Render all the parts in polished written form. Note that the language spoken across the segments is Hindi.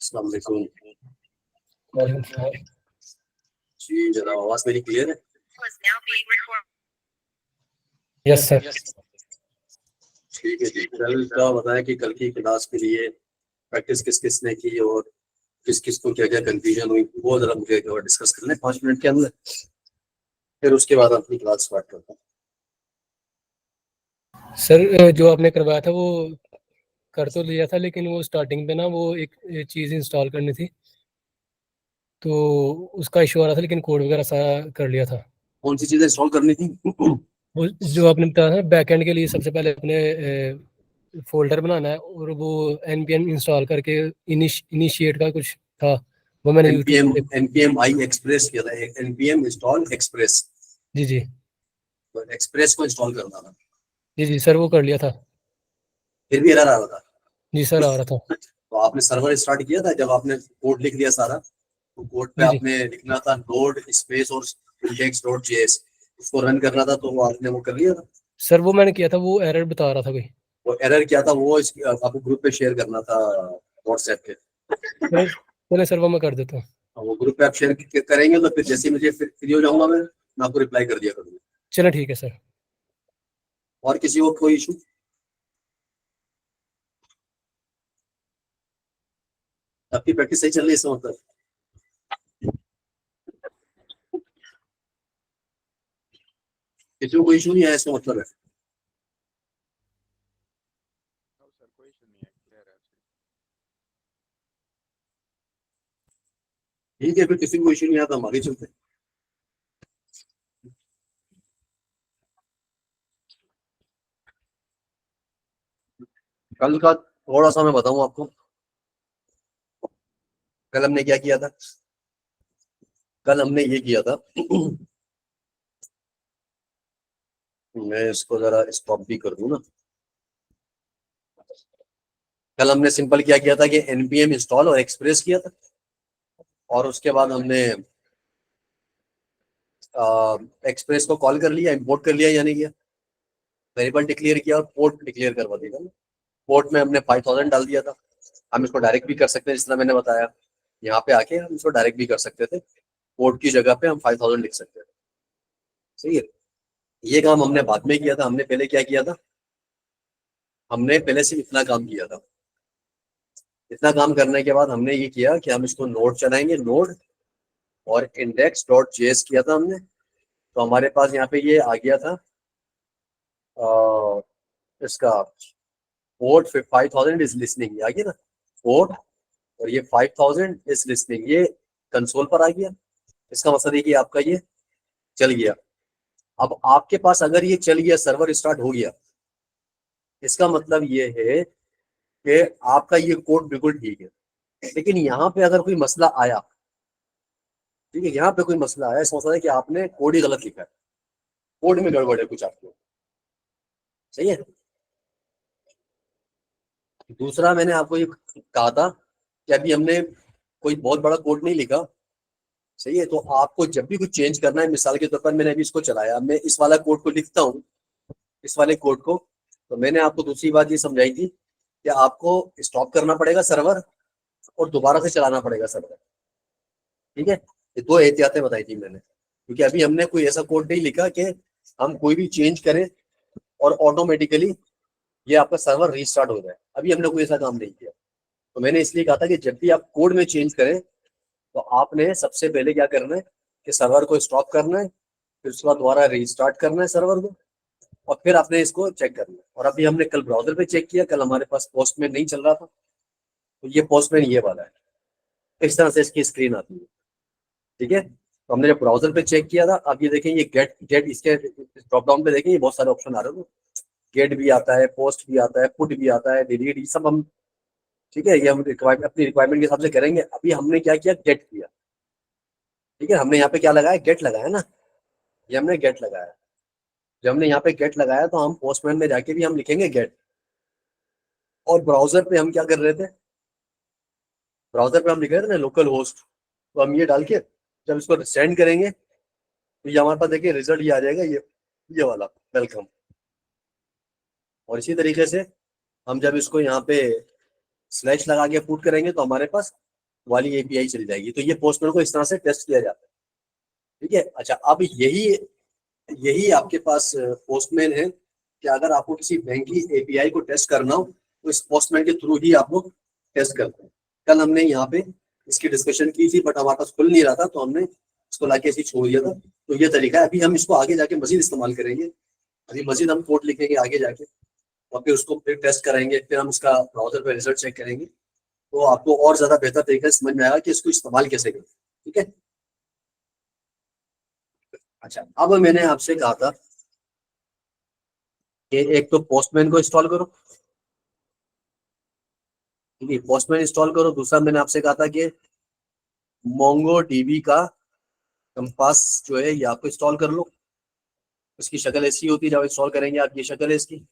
अस्सलाम वालेकुम। वालेकुम सलाम। जी जनाब, आवाज मेरी क्लियर है? Yes sir. ठीक है जी। कल का बताया कि कल की क्लास के लिए प्रैक्टिस किस किस ने की और किस किस को क्या क्या कंफ्यूजन हुई, वो जरा मुझे डिस्कस कर लें 5 मिनट के अंदर, फिर उसके बाद अपनी क्लास स्टार्ट करता हूँ। सर जो आपने करवाया था वो कर तो लिया था, लेकिन वो स्टार्टिंग पे ना वो एक चीज़ इंस्टॉल करनी थी, तो उसका इशू आ रहा था, लेकिन कोड वगैरह सारा कर लिया था। कौन सी चीजें इंस्टॉल करनी थी? वो जो आपने बताया था बैकएंड के लिए, सबसे पहले अपने फोल्डर बनाना है और वो npm इंस्टॉल करके इनिशिएट का कुछ था, वो मैंने यूट्यूब npm पे। npm आई एक्सप्रेस किया था, npm इंस्टॉल एक्सप्रेस, जी जी तो एक्सप्रेस को इंस्टॉल करना था। जी जी सर, वो कर लिया था। फिर भी एरर आ रहा था। जी सर, आ रहा था। तो आपने सर्वर स्टार्ट किया था, जब आपने कोड लिख दिया सारा, तो कोड पे जी जी आपने लिखना था नोड स्पेस और index.js, उसको रन करना था, तो वो आपने वो कर लिया था। सर, वो मैंने किया था, वो एरर बता रहा था कोई। वो एरर क्या था, वो आपको ग्रुप पे शेयर करना था व्हाट्सएप पे। चलो चलो सर, वो मैं कर देता हूँ। वो ग्रुप पे आप शेयर करेंगे तो फिर जैसे ही मुझे फ्री हो जाऊंगा मैं आपको रिप्लाई कर दिया करूंगा। चलो ठीक है सर। और किसी को कोई इशू? आपकी प्रैक्टिस सही चल रही है इसका मतलब? किसी को कोई इशू नहीं है इसका मतलब है? ठीक है, फिर किसी को इशू नहीं आता, हम आगे चलते हैं। कल का थोड़ा सा मैं बताऊं आपको, कल हमने क्या किया था। कल हमने ये किया था मैं इसको जरा स्टॉप भी कर दूं ना। कल हमने सिंपल क्या किया था कि npm इंस्टॉल और एक्सप्रेस किया था, और उसके बाद हमने एक्सप्रेस को कॉल कर लिया, इंपोर्ट कर लिया, यानी कि वेरिएबल डिक्लेयर किया और पोर्ट डिक्लेयर करवा दिया था। पोर्ट में हमने 5000 डाल दिया था। हम इसको डायरेक्ट भी कर सकते हैं, जिस तरह मैंने बताया, यहाँ पे आके हम इसको डायरेक्ट भी कर सकते थे। पोर्ट की जगह पे हम 5000 लिख सकते थे। सही है। ये काम हमने बाद में किया था। हमने पहले क्या किया था, हमने पहले सिर्फ इतना काम किया था। इतना काम करने के बाद हमने ये किया कि हम इसको नोड चलाएंगे, नोड और index.js किया था हमने। तो हमारे पास यहाँ पे ये आ गया था इसका पोर्ट 5000 इज लिसनिंग, आ गया ना पोर्ट, और ये 5000 इज लिसनिंग, ये कंसोल पर आ गया। इसका मतलब है कि आपका ये चल गया। अब आपके पास अगर ये चल गया, सर्वर स्टार्ट हो गया, इसका मतलब ये है कि आपका ये कोड बिल्कुल ठीक है। लेकिन यहाँ पे अगर कोई मसला आया, ठीक है, यहाँ पे कोई मसला आया, इसका मतलब है कि आपने कोड ही गलत लिखा है, कोड में गड़बड़ है कुछ आपको। सही है। दूसरा, मैंने आपको ये कहा था कि अभी हमने कोई बहुत बड़ा कोड नहीं लिखा। सही है। तो आपको जब भी कुछ चेंज करना है, मिसाल के तौर पर मैंने अभी इसको चलाया, मैं इस वाला कोड को लिखता हूँ, इस वाले कोड को, तो मैंने आपको दूसरी बात ये समझाई थी कि आपको स्टॉप करना पड़ेगा सर्वर और दोबारा से चलाना पड़ेगा सर्वर। ठीक है। ये दो एहतियातें बताई थी मैंने, क्योंकि अभी हमने कोई ऐसा कोड नहीं लिखा कि हम कोई भी चेंज करें और ऑटोमेटिकली ये आपका सर्वर रीस्टार्ट हो जाए। अभी हमने कोई ऐसा काम नहीं किया। तो मैंने इसलिए कहा था कि जब भी आप कोड में चेंज करें, तो आपने सबसे पहले क्या करना है कि सर्वर को स्टॉप करना है, फिर उसके बाद दोबारा रीस्टार्ट करना है सर्वर को, और फिर आपने इसको चेक करना है। और अभी हमने कल ब्राउजर पे चेक किया, कल हमारे पास पोस्टमैन नहीं चल रहा था, तो ये पोस्टमैन ये वाला है, इस तरह से इसकी स्क्रीन आती है। ठीक है। तो हमने जब ब्राउजर पे चेक किया था, अब ये देखें, ये गेट गेट इसके ड्रॉप डाउन पे देखें, ये बहुत सारे ऑप्शन आ रहे हैं। गेट भी आता है, पोस्ट भी आता है, पुट भी आता है, डिलीट, ये सब हम, ठीक है, ये हम अपनी रिक्वायरमेंट के हिसाब से करेंगे। अभी हमने क्या किया, गेट किया। ठीक है। हमने यहाँ पे क्या लगाया, गेट लगाया ना, ये हमने गेट लगाया। जब हमने यहाँ पे गेट लगाया, तो हम पोस्टमैन में जाके भी हम लिखेंगे गेट। और ब्राउजर पे हम क्या कर रहे थे, ब्राउजर पे हम लिख रहे थे ना लोकल होस्ट, तो हम ये डाल के जब इसको सेंड करेंगे, तो ये हमारे पास देखिए रिजल्ट ये आ जाएगा, ये वाला वेलकम। और इसी तरीके से हम जब इसको यहाँ पे स्लैश लगा के पुट करेंगे, तो हमारे पास वाली एपीआई चली जाएगी। तो ये पोस्टमैन को इस तरह से टेस्ट किया जाता है, ठीक है। अच्छा, अब यही यही आपके पास पोस्टमैन है कि अगर आपको किसी बैंक की एपीआई को टेस्ट करना हो तो इस पोस्टमैन के थ्रू ही आप लोग टेस्ट करते हैं। कल हमने यहाँ पे इसकी डिस्कशन की थी, बट हमारे पास खुल नहीं रहा था तो हमने इसको लाके ऐसे ही छोड़ दिया था। तो ये तरीका है। अभी हम इसको आगे जाके मजीद इस्तेमाल करेंगे। अभी मजीद हम कोड लिखेंगे आगे जाके, और फिर उसको फिर टेस्ट कराएंगे, फिर हम इसका ब्राउजर पे रिजल्ट चेक करेंगे, तो आपको और ज्यादा बेहतर तरीके से समझ में आएगा कि इसको इस्तेमाल कैसे करें, ठीक है। अच्छा, अब मैंने आपसे कहा था कि एक तो पोस्टमैन को इंस्टॉल करो, ठीक है, पोस्टमैन इंस्टॉल करो। दूसरा मैंने आपसे कहा था कि मोंगो डीबी का कंपास जो है ये आपको इंस्टॉल कर लो। उसकी शक्ल ऐसी होती है, जब इंस्टॉल करेंगे आप, ये शक्ल है इसकी।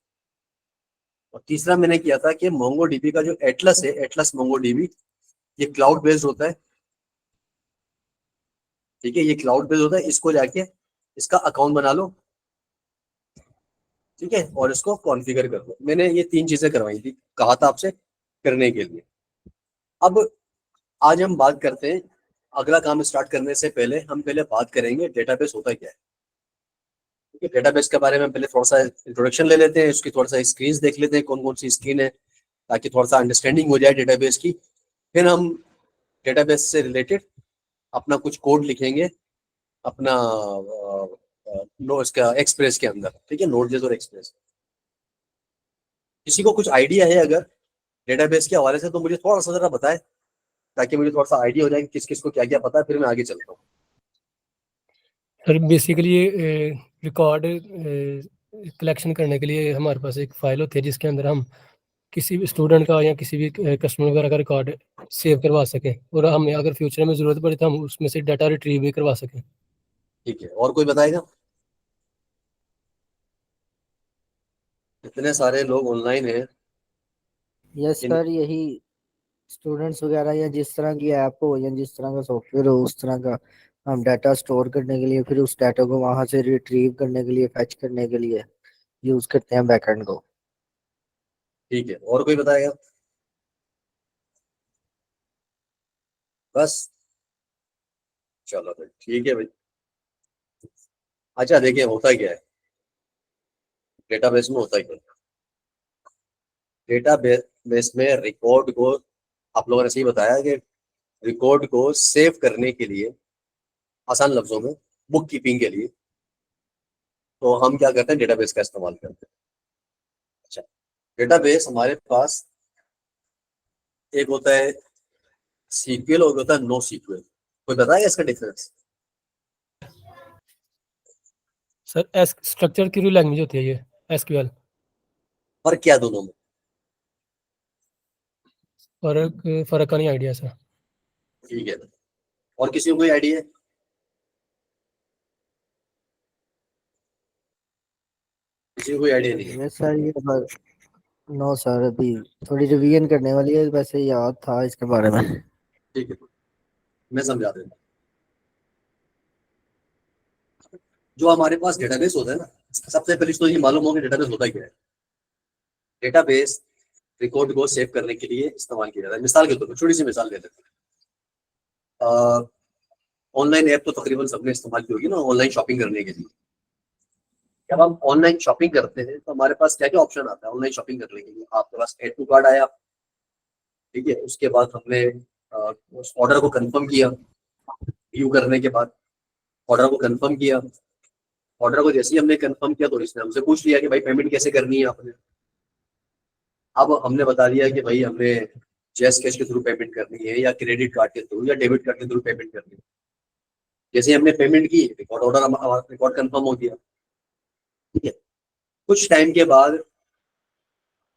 और तीसरा मैंने किया था कि मोंगो डीबी का जो एटलस है, एटलस मोंगो डीबी, ये क्लाउड बेस्ड होता है, ठीक है, ये क्लाउड बेस्ड होता है। इसको जाके इसका अकाउंट बना लो, ठीक है, और इसको कॉन्फ़िगर कर लो। मैंने ये 3 चीजें करवाई थी, कहा था आपसे करने के लिए। अब आज हम बात करते हैं, अगला काम स्टार्ट करने से पहले हम पहले बात करेंगे डेटाबेस होता क्या है, ठीक है। डेटाबेस के बारे में पहले थोड़ा सा इंट्रोडक्शन ले लेते हैं, उसकी थोड़ा सा स्क्रीन देख लेते हैं कौन कौन सी स्क्रीन है, ताकि थोड़ा सा अंडरस्टैंडिंग हो जाए डेटाबेस की। फिर हम डेटाबेस से रिलेटेड अपना कुछ कोड लिखेंगे, अपना नो इसका एक्सप्रेस के अंदर, ठीक है, नोटजेस और एक्सप्रेस। किसी को कुछ आइडिया है अगर डेटाबेस के हवाले से तो मुझे थोड़ा सा जरा बताएं, ताकि मुझे थोड़ा सा आइडिया हो जाए कि किस किस को क्या क्या पता है, फिर मैं आगे चलता हूँ। सर बेसिकली ये रिकॉर्ड कलेक्शन करने के लिए हमारे पास एक फाइल होती है जिसके अंदर हम किसी भी स्टूडेंट का या किसी भी कस्टमर वगैरह का रिकॉर्ड सेव करवा सकें, और हमें अगर फ्यूचर में ज़रूरत पड़े तो हम उसमें से डाटा रिट्रीव भी करवा सकें। ठीक है, और कोई बताएगा? इतने सारे लोग ऑनलाइन हैं। यस इन सर, यही स्टूडेंट्स वगैरह या जिस तरह की ऐप हो या जिस तरह का सॉफ्टवेयर हो उस तरह का हम डाटा स्टोर करने के लिए, फिर उस डाटा को वहां से रिट्रीव करने के लिए, फैच करने के लिए यूज करते हैं बैकएंड को। ठीक है, और कोई बताएगा? बस, चलो भाई, ठीक है भाई। अच्छा, देखिए होता क्या है डेटाबेस में, होता क्या है डेटाबेस में रिकॉर्ड को, आप लोगों ने सही बताया कि रिकॉर्ड को सेव करने के लिए, आसान लफ्जों में बुक कीपिंग के लिए, तो हम क्या करते हैं, डेटाबेस का इस्तेमाल करते हैं। अच्छा, डेटाबेस हमारे पास एक होता है सीक्वल और होता है नो सीक्वल। कोई बताएगा इसका डिफरेंस? सर एस स्ट्रक्चर की लैंग्वेज होती है ये, एसक्यूएल। फर्क क्या है दोनों में? फर्क फर्क का नहीं आइडिया सर। ठीक है, और किसी को कोई आइडिया है? किसी को कोई आइडिया नहीं है? यस सर, ये नो सर, अभी थोड़ी रिवीजन करने वाली है, वैसे याद था इसके बारे में। ठीक है, मैं समझा देता हूँ। जो हमारे पास डेटाबेस होता है ना, सबसे पहले तो ये मालूम हो कि डेटाबेस होता क्या है। डेटाबेस रिकॉर्ड को सेव करने के लिए इस्तेमाल किया जाता है। मिसाल के तौर पर छोटी सी मिसाल दे देते हैं। ऑनलाइन ऐप तो तकरीबन सबने इस्तेमाल की होगी ना, ऑनलाइन शॉपिंग करने के लिए। जब हम ऑनलाइन शॉपिंग करते हैं तो हमारे पास क्या क्या ऑप्शन आता है ऑनलाइन शॉपिंग करने के लिए? आपके पास एड टू कार्ड आया, ठीक है, उसके बाद हमने उस ऑर्डर को कंफर्म किया। व्यू करने के बाद ऑर्डर को कंफर्म किया। ऑर्डर को जैसे ही हमने कंफर्म किया तो इसने हमसे पूछ लिया कि भाई पेमेंट कैसे करनी है आपने। अब हमने बता दिया कि भाई हमने जैस कैश के थ्रू पेमेंट करनी है, या क्रेडिट कार्ड के थ्रू, या डेबिट कार्ड के थ्रू पेमेंट करनी है। जैसे ही हमने पेमेंट की, रिकॉर्ड ऑर्डर रिकॉर्ड कंफर्म हो गया, ठीक है। कुछ टाइम के बाद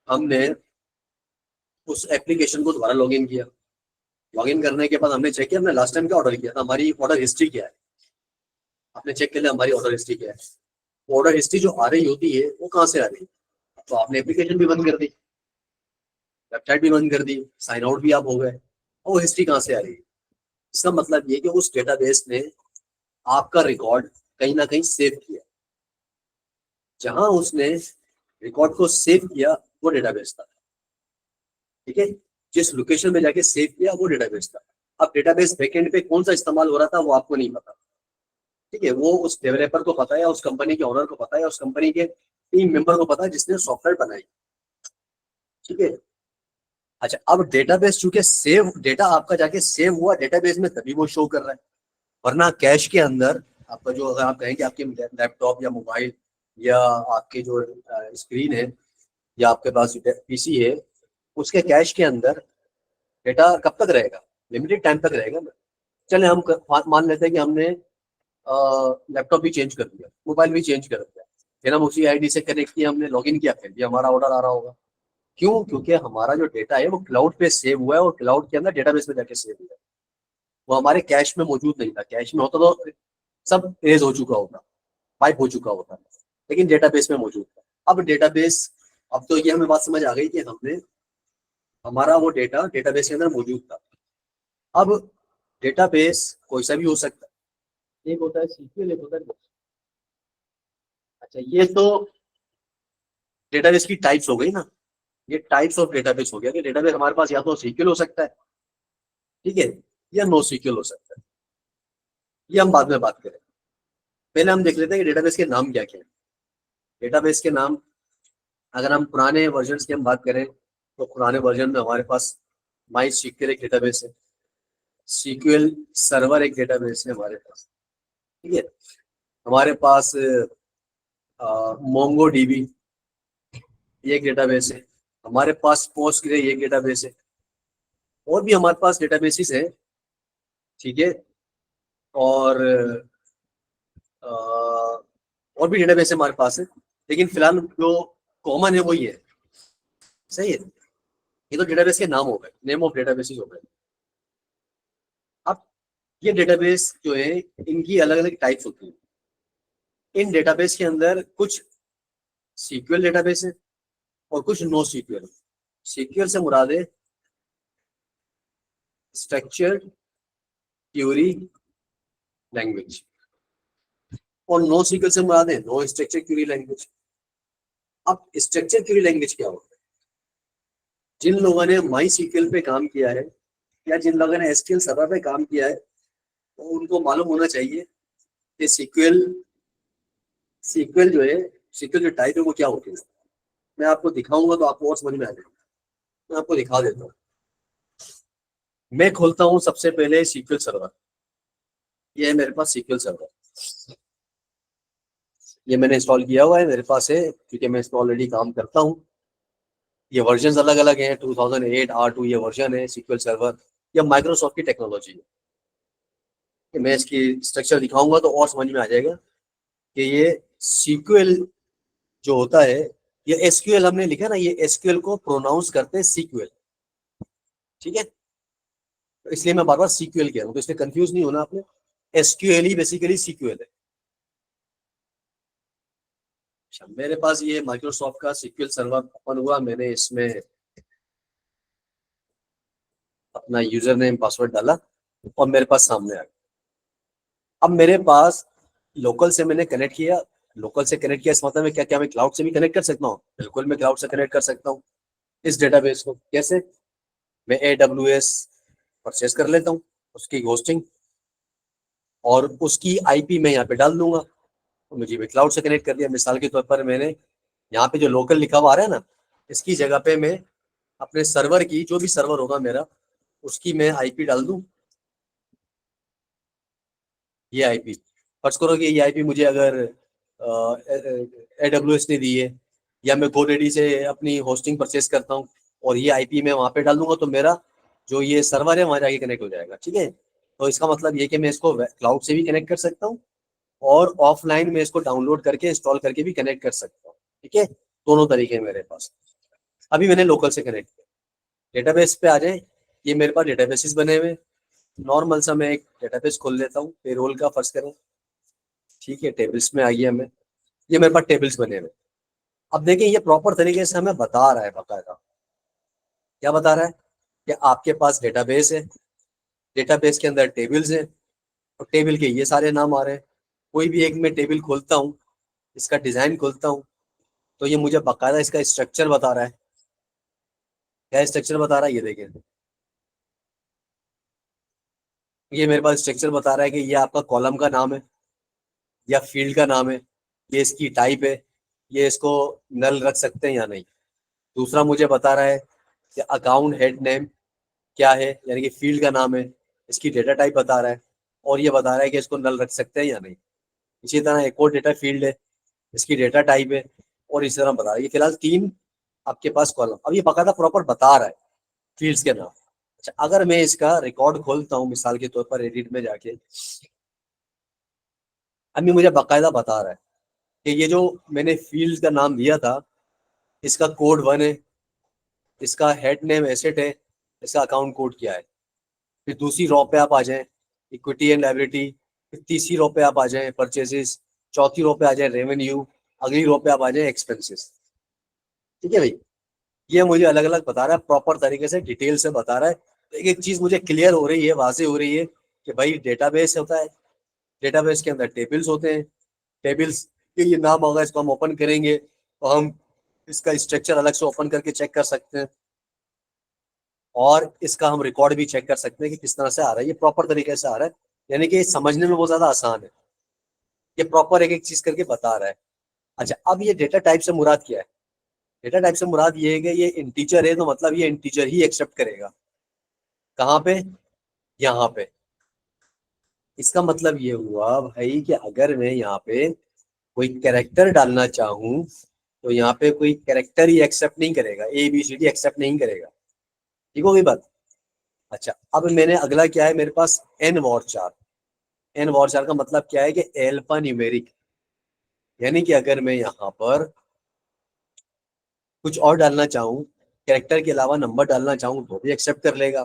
हमने उस एप्लीकेशन को दोबारा लॉगिन किया। लॉगिन करने के बाद हमने चेक किया हमने लास्ट टाइम क्या ऑर्डर किया था, हमारी ऑर्डर हिस्ट्री क्या है। आपने चेक कर लिया हमारी ऑर्डर हिस्ट्री क्या है। ऑर्डर हिस्ट्री जो आ रही होती है वो कहाँ से आ रही है? तो आपने एप्लीकेशन भी बंद कर दी, वेबसाइट भी बंद कर दी, साइन आउट भी आप हो गए, और वो हिस्ट्री कहाँ से आ रही है? इसका मतलब ये कि उस डेटाबेस ने आपका रिकॉर्ड कहीं ना कहीं सेव किया। जहां उसने रिकॉर्ड को सेव किया वो डेटाबेस था, ठीक है। जिस लोकेशन में जाके सेव किया वो डेटाबेस था। अब डेटाबेस बैकएंड पे कौन सा इस्तेमाल हो रहा था वो आपको नहीं पता, ठीक है, वो उस डेवलपर को पता है, उस कंपनी के ओनर को पता है, उस कंपनी के टीम मेंबर को पता है जिसने सॉफ्टवेयर बनाई, ठीक है। अच्छा, अब डेटाबेस चूंकि सेव डेटा आपका जाके सेव हुआ डेटाबेस में तभी वो शो कर रहा है, वरना कैश के अंदर आपका जो, अगर आप कहें कि आपके लैपटॉप या मोबाइल या आपके जो स्क्रीन है या आपके पास पीसी है, उसके कैश के अंदर डेटा कब तक रहेगा, लिमिटेड टाइम तक रहेगा ना। चले हम मान लेते हैं कि हमने लैपटॉप भी चेंज कर दिया, मोबाइल भी चेंज कर दिया, फिर हम उसी आईडी से कनेक्ट किया, हमने लॉगिन किया, फिर भी हमारा ऑर्डर आ रहा होगा। क्यों? क्योंकि हमारा जो डेटा है वो क्लाउड पे सेव हुआ है और क्लाउड के अंदर डेटाबेस में जाके सेव हुआ है, वो हमारे कैश में मौजूद नहीं था। कैश में होता तो सब इरेज हो चुका होता, वाइप हो चुका होता, लेकिन डेटाबेस में मौजूद था। अब डेटाबेस, अब तो ये हमें बात समझ आ गई कि हमने हमारा वो डेटा डेटाबेस के अंदर मौजूद था। अब डेटाबेस कोई सा भी हो सकता है, एक होता है सीक्वल, एक होता है। अच्छा, ये तो डेटाबेस की टाइप्स हो गई ना, ये टाइप्स ऑफ डेटाबेस हो गया कि डेटाबेस हमारे पास या तो सीक्वल हो सकता है, ठीक है, या नो सीक्वल हो सकता है। ये हम बाद में बात करें, पहले हम देख लेते हैं कि डेटाबेस के नाम क्या क्या है। डेटाबेस के नाम, अगर हम पुराने वर्जन की हम बात करें तो पुराने वर्जन में हमारे पास माई सीक्वल एक डेटाबेस है, सीक्वल सर्वर एक डेटाबेस है हमारे पास, ठीक है। हमारे पास मोंगो डीबी ये एक डेटाबेस है, हमारे पास पोस्टग्रे ये एक डेटाबेस है, और भी हमारे पास डेटाबेसेस है, ठीक है। और अ, और भी डेटाबेस है हमारे पास है, लेकिन फिलहाल जो कॉमन है वही है, सही है। ये तो डेटाबेस के नाम हो गए, नेम ऑफ डेटाबेसेस हो गए। अब ये डेटाबेस जो है इनकी अलग अलग टाइप्स होती हैं। इन डेटाबेस के अंदर कुछ सीक्वल डेटाबेस है और कुछ नो सीक्वल। सीक्वल से मुराद है स्ट्रक्चर्ड क्यूरी लैंग्वेज, और नो सीक्वल से मुराद है नो स्ट्रक्चर क्यूरी लैंग्वेज। अब स्ट्रक्चर क्यूरी लैंग्वेज क्या होता है? जिन लोगों ने माई सीक्वल पे काम किया है या जिन लोगों ने एसक्यूएल सर्वर पे काम किया है, तो उनको मालूम होना चाहिए कि सीक्वल सीक्वल जो है, सीक्वल जो टाइप है वो क्या होती है। मैं आपको दिखाऊंगा तो आपको और समझ में आ जाएगा। मैं आपको दिखा देता हूँ। मैं खोलता हूँ सबसे पहले सीक्वल सर्वर, ये है मेरे पास सीक्वल सर्वर, ये मैंने इंस्टॉल किया हुआ है, मेरे पास है क्योंकि मैं इस पर ऑलरेडी काम करता हूँ। ये वर्जन अलग अलग हैं, 2008 R2 ये वर्जन है सीक्वल सर्वर, या माइक्रोसॉफ्ट की टेक्नोलॉजी है। कि मैं इसकी स्ट्रक्चर दिखाऊंगा तो और समझ में आ जाएगा कि ये सीक्वल जो होता है, ये एसक्यूएल हमने लिखा ना, ये एसक्यूएल को प्रोनाउंस करते हैं सीक्वल, ठीक है। तो इसलिए मैं बार बार सीक्वल कह रहा हूँ, तो इसलिए कंफ्यूज नहीं होना आपने। एसक्यूएल ही बेसिकली सीक्वल है। अच्छा, मेरे पास ये माइक्रोसॉफ्ट का सीक्वल सर्वर ओपन हुआ, मैंने इसमें अपना यूजर नेम पासवर्ड डाला और मेरे पास सामने आ गया। अब मेरे पास लोकल से मैंने कनेक्ट किया, लोकल से कनेक्ट किया इस मतलब में क्या क्या मैं क्लाउड से भी कनेक्ट कर सकता हूँ? बिल्कुल, मैं क्लाउड से कनेक्ट कर सकता हूँ इस डेटाबेस को। कैसे? मैं AWS परचेज कर लेता हूँ, उसकी होस्टिंग, और उसकी आईपी मैं यहाँ पे डाल दूंगा, तो मुझे भी क्लाउड से कनेक्ट कर दिया। मिसाल के तौर पर मैंने यहाँ पे जो लोकल लिखा हुआ आ रहा है ना, इसकी जगह पे मैं अपने सर्वर की, जो भी सर्वर होगा मेरा, उसकी मैं आईपी डाल दूं। ये आईपी, फर्ज करो कि ये आईपी मुझे अगर AWS ने दी है, या मैं GoDaddy से अपनी होस्टिंग परचेज करता हूँ और ये आईपी मैं वहाँ पे डाल दूंगा, तो मेरा जो ये सर्वर है वहाँ जाके कनेक्ट हो जाएगा, ठीक है। तो इसका मतलब ये कि मैं इसको क्लाउड से भी कनेक्ट कर सकता हूँ और ऑफलाइन में इसको डाउनलोड करके इंस्टॉल करके भी कनेक्ट कर सकता हूँ, ठीक है। दोनों तरीके हैं मेरे पास। अभी मैंने लोकल से कनेक्ट किया, डेटाबेस पे आ जाए, ये मेरे पास डेटाबेसेस बने हुए। नॉर्मल सा मैं एक डेटाबेस खोल लेता हूँ, पेरोल का फर्ज करें, ठीक है। टेबल्स में आ गया मैं, ये मेरे पास टेबल्स बने हुए। अब देखिए, ये प्रॉपर तरीके से हमें बता रहा है बाकायदा। क्या बता रहा है? कि आपके पास डेटाबेस है, डेटाबेस के अंदर टेबल्स हैं, और टेबल के ये सारे नाम आ रहे हैं। कोई भी एक मैं टेबल खोलता हूँ, इसका डिजाइन खोलता हूँ, तो ये मुझे बाकायदा इसका स्ट्रक्चर बता रहा है। क्या स्ट्रक्चर बता रहा है? ये देखिए, ये मेरे पास स्ट्रक्चर बता रहा है कि ये आपका कॉलम का नाम है या फील्ड का नाम है, ये इसकी टाइप है, ये इसको नल रख सकते हैं या नहीं। दूसरा मुझे बता रहा है कि अकाउंट हेड नेम क्या है, यानी कि फील्ड का नाम है, इसकी डेटा टाइप बता रहा है, और ये बता रहा है कि इसको नल रख सकते हैं या नहीं। इसी तरह एक और डेटा फील्ड है, इसकी डेटा टाइप है, और इसी तरह बता रहा है। ये फिलहाल 3 आपके पास कॉलम, अब ये बाकायदा प्रॉपर बता रहा है फील्ड्स के नाम। अच्छा, अगर मैं इसका रिकॉर्ड खोलता हूँ मिसाल के तौर पर एडिट में जाके, अभी मुझे बाकायदा बता रहा है कि ये जो मैंने फील्ड का नाम दिया था, इसका कोड 1 है, इसका हेड नेम एसेट है, इसका अकाउंट कोड क्या है। फिर दूसरी रो पे आप आ जाएं, इक्विटी एंड लायबिलिटी। फिर तीसरी रो पे आप आ जाएं, परचेजेस। चौथी रो पे आ जाए रेवेन्यू। अगली रो पे आप आ जाए एक्सपेंसेस। ठीक है भाई, ये मुझे अलग अलग बता रहा है, प्रॉपर तरीके से डिटेल से बता रहा है। तो एक एक चीज मुझे क्लियर हो रही है, वाजे हो रही है कि भाई डेटाबेस होता है, डेटाबेस के अंदर टेबल्स होते हैं, टेबल्स के ये नाम होगा, इसको हम ओपन करेंगे तो हम इसका स्ट्रक्चर अलग से ओपन करके चेक कर सकते हैं, और इसका हम रिकॉर्ड भी चेक कर सकते हैं कि किस तरह से आ रहा है, ये प्रॉपर तरीके से आ रहा है। यानी कि समझने में बहुत ज्यादा आसान है, ये प्रॉपर एक एक चीज करके बता रहा है। अच्छा, अब ये डेटा टाइप से मुराद क्या है? डेटा टाइप से मुराद ये है कि ये इंटीजर है, तो मतलब ये इंटीजर ही एक्सेप्ट करेगा। कहाँ पे? यहाँ पे। इसका मतलब ये हुआ भाई कि अगर मैं यहाँ पे कोई कैरेक्टर डालना चाहूँ, तो यहाँ पे कोई कैरेक्टर ही एक्सेप्ट नहीं करेगा, ABCD एक्सेप्ट नहीं करेगा। ठीक हो गई बात? अच्छा, अब मैंने अगला क्या है मेरे पास, एन वॉर चार। एन वॉर चार का मतलब क्या है कि एल्फा न्यूमेरिक, यानी कि अगर मैं यहाँ पर कुछ और डालना चाहूँ, कैरेक्टर के अलावा नंबर डालना चाहूँ तो भी एक्सेप्ट कर लेगा,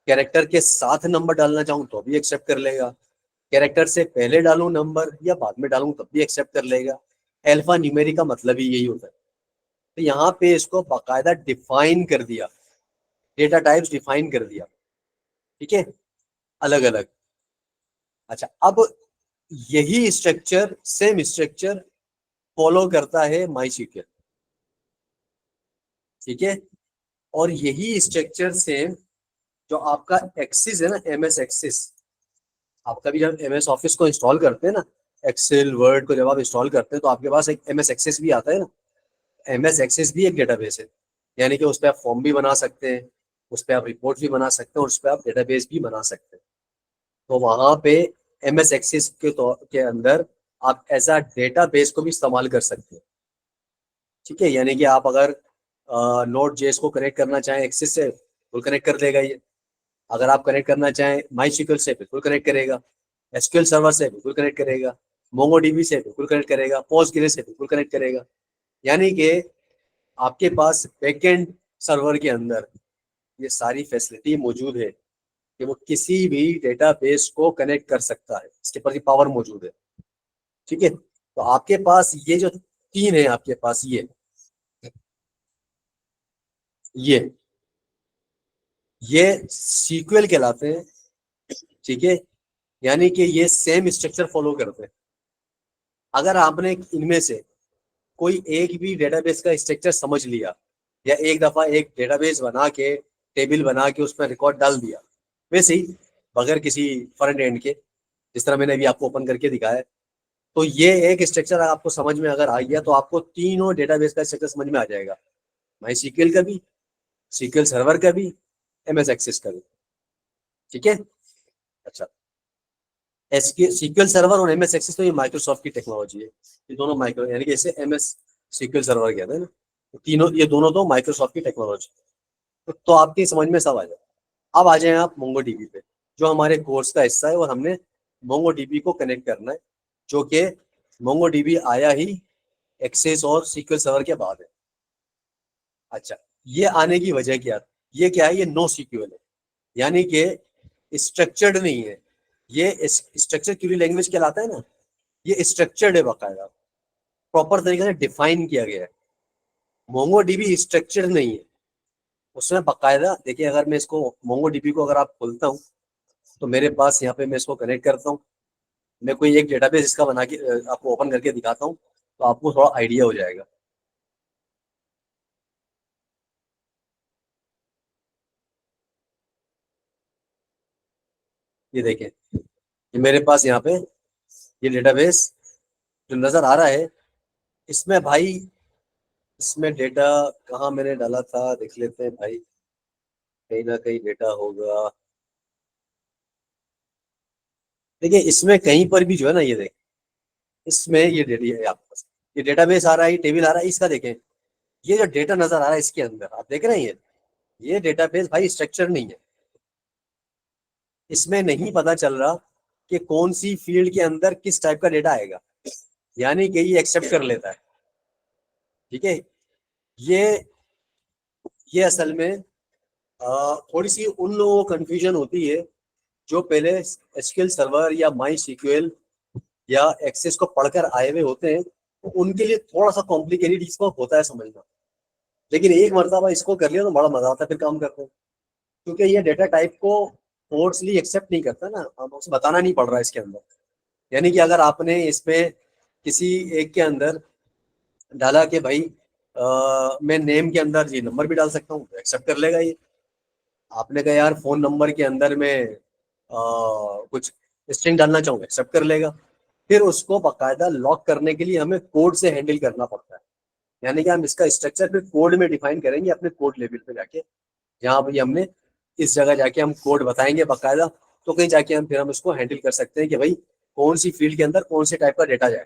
कैरेक्टर के साथ नंबर डालना चाहूँ तो भी एक्सेप्ट कर लेगा, कैरेक्टर से पहले डालूं नंबर या बाद में डालूं तब भी एक्सेप्ट कर लेगा। एल्फा न्यूमेरिक का मतलब ही यही होता है। तो यहाँ पे इसको बाकायदा डिफाइन कर दिया, डेटा टाइप्स डिफाइन कर दिया। ठीक है, अलग अलग। अच्छा, अब यही स्ट्रक्चर, सेम स्ट्रक्चर फॉलो करता है माई। ठीक है, और यही स्ट्रक्चर सेम जो आपका एक्सिस है ना, MS एक्सिस, आपका भी जब MS ऑफिस को इंस्टॉल करते हैं ना, एक्सेल वर्ड को जब आप इंस्टॉल करते हैं तो आपके पास एक MS एक्सेस भी आता है ना। MS एक्सेस भी एक डेटाबेस है, यानी कि उस पर आप फॉर्म भी बना सकते हैं, उस पर आप रिपोर्ट भी बना सकते हैं, और उस पर आप डेटाबेस भी बना सकते हैं। तो वहां पे MS एक्सेस के अंदर आप एज अ डेटाबेस को भी इस्तेमाल कर सकते हैं। ठीक है, यानी कि आप अगर नोट जेएस को कनेक्ट करना चाहें एक्सेस से, बिल्कुल कनेक्ट कर देगा ये। अगर आप कनेक्ट करना चाहें माई SQL से, बिल्कुल कनेक्ट करेगा। SQL सर्वर से बिल्कुल कनेक्ट करेगा। मोंगोडीबी से बिल्कुल कनेक्ट करेगा। पोस्टग्रे से बिल्कुल कनेक्ट करेगा। यानी कि आपके पास बैकएंड सर्वर के अंदर ये सारी फैसिलिटी मौजूद है कि वो किसी भी डेटाबेस को कनेक्ट कर सकता है, इसके पास पावर मौजूद है। ठीक है, तो आपके पास ये जो 3 है, आपके पास ये ये सीक्वल कहलाते हैं। ठीक है, यानी कि ये सेम स्ट्रक्चर फॉलो करते हैं। अगर आपने इनमें से कोई एक भी डेटाबेस का स्ट्रक्चर समझ लिया, या एक दफा एक डेटाबेस बना के, टेबल बना के उसमें रिकॉर्ड डाल दिया, वैसे ही बगैर किसी फ्रंट एंड के, जिस तरह मैंने अभी आपको ओपन करके दिखाया है, तो ये एक स्ट्रक्चर आपको समझ में अगर आ गया तो आपको तीनों डेटाबेस का स्ट्रक्चर समझ में आ जाएगा। माई SQL का भी, SQL सर्वर का भी, MS एक्सेस का भी। ठीक है। अच्छा, SQL सर्वर और MS एक्सेस तो ये माइक्रोसॉफ्ट की टेक्नोलॉजी है, ये दोनों माइक्रो, यानी कि इसे MS SQL सर्वर कहते हैं ना, तो तीनों, ये दोनों तो माइक्रोसॉफ्ट की टेक्नोलॉजी। तो आपकी समझ में सब आ जाए। अब आ जाए आप मोंगोडीबी पे, जो हमारे कोर्स का हिस्सा है, और हमने मोंगोडीबी को कनेक्ट करना है, जो कि मोंगोडीबी आया ही एक्सेस और SQL सर्वर के बाद है। अच्छा, ये आने की वजह क्या? ये क्या है? ये नो SQL है, यानी कि स्ट्रक्चर्ड नहीं है। ये स्ट्रक्चर क्वेरी लैंग्वेज कहलाता है ना, ये स्ट्रक्चर्ड है, बाकायदा प्रॉपर तरीके से डिफाइन किया गया है। मोंगोडीबी स्ट्रक्चर्ड नहीं है, उसमें बाकायदा देखिए, अगर मैं इसको मोंगोडीबी को अगर आप खोलता हूँ, तो मेरे पास यहाँ पे मैं इसको कनेक्ट करता हूँ, मैं कोई एक डेटाबेस इसका बना के आपको ओपन करके दिखाता हूँ, तो आपको थोड़ा आइडिया हो जाएगा। ये देखें, ये मेरे पास यहाँ पे ये डेटाबेस जो नजर आ रहा है, इसमें भाई, इसमें डेटा कहाँ मैंने डाला था देख लेते हैं भाई, कहीं ना कहीं डेटा होगा। देखिए इसमें कहीं पर भी जो है ना, ये देख, इसमें ये डेटा, ये आपके पास ये डेटाबेस आ रहा है, ये टेबल आ रहा है, इसका देखें, ये जो डेटा नजर आ रहा है इसके अंदर आप देख रहे हैं, ये डेटाबेस भाई स्ट्रक्चर नहीं है। इसमें नहीं पता चल रहा कि कौन सी फील्ड के अंदर किस टाइप का डेटा आएगा, यानी कि ये एक्सेप्ट कर लेता है। ठीक है, ये ये असल में थोड़ी सी उन लोगों को कंफ्यूजन होती है जो पहले एसक्यूएल सर्वर या माई सीक्वल या एक्सेस को पढ़कर आए हुए होते हैं, तो उनके लिए थोड़ा सा कॉम्प्लिकेटेड इसको होता है समझना। लेकिन एक मरतबा इसको कर लिया तो बड़ा मजा आता है फिर काम करते हैं, क्योंकि ये डेटा टाइप को फोर्सली एक्सेप्ट नहीं करता ना, हम उसे बताना नहीं पड़ रहा है इसके अंदर। यानी कि अगर आपने इसमें किसी एक के अंदर डाला कि भाई मैं नेम के अंदर ये नंबर भी डाल सकता हूँ, तो एक्सेप्ट कर लेगा ये। आपने कहा यार फोन नंबर के अंदर में कुछ स्ट्रिंग डालना चाहूँ, एक्सेप्ट कर लेगा। फिर उसको बाकायदा लॉक करने के लिए हमें कोड से हैंडल करना पड़ता है, यानी कि हम इसका स्ट्रक्चर फिर कोड में डिफाइन करेंगे अपने कोड लेवल पे जाके, जहाँ भाई हमने इस जगह जाके हम कोड बताएंगे बाकायदा, तो कहीं जाके हम इसको हैंडल कर सकते हैं कि भाई कौन सी फील्ड के अंदर कौन से टाइप का डेटा जाए।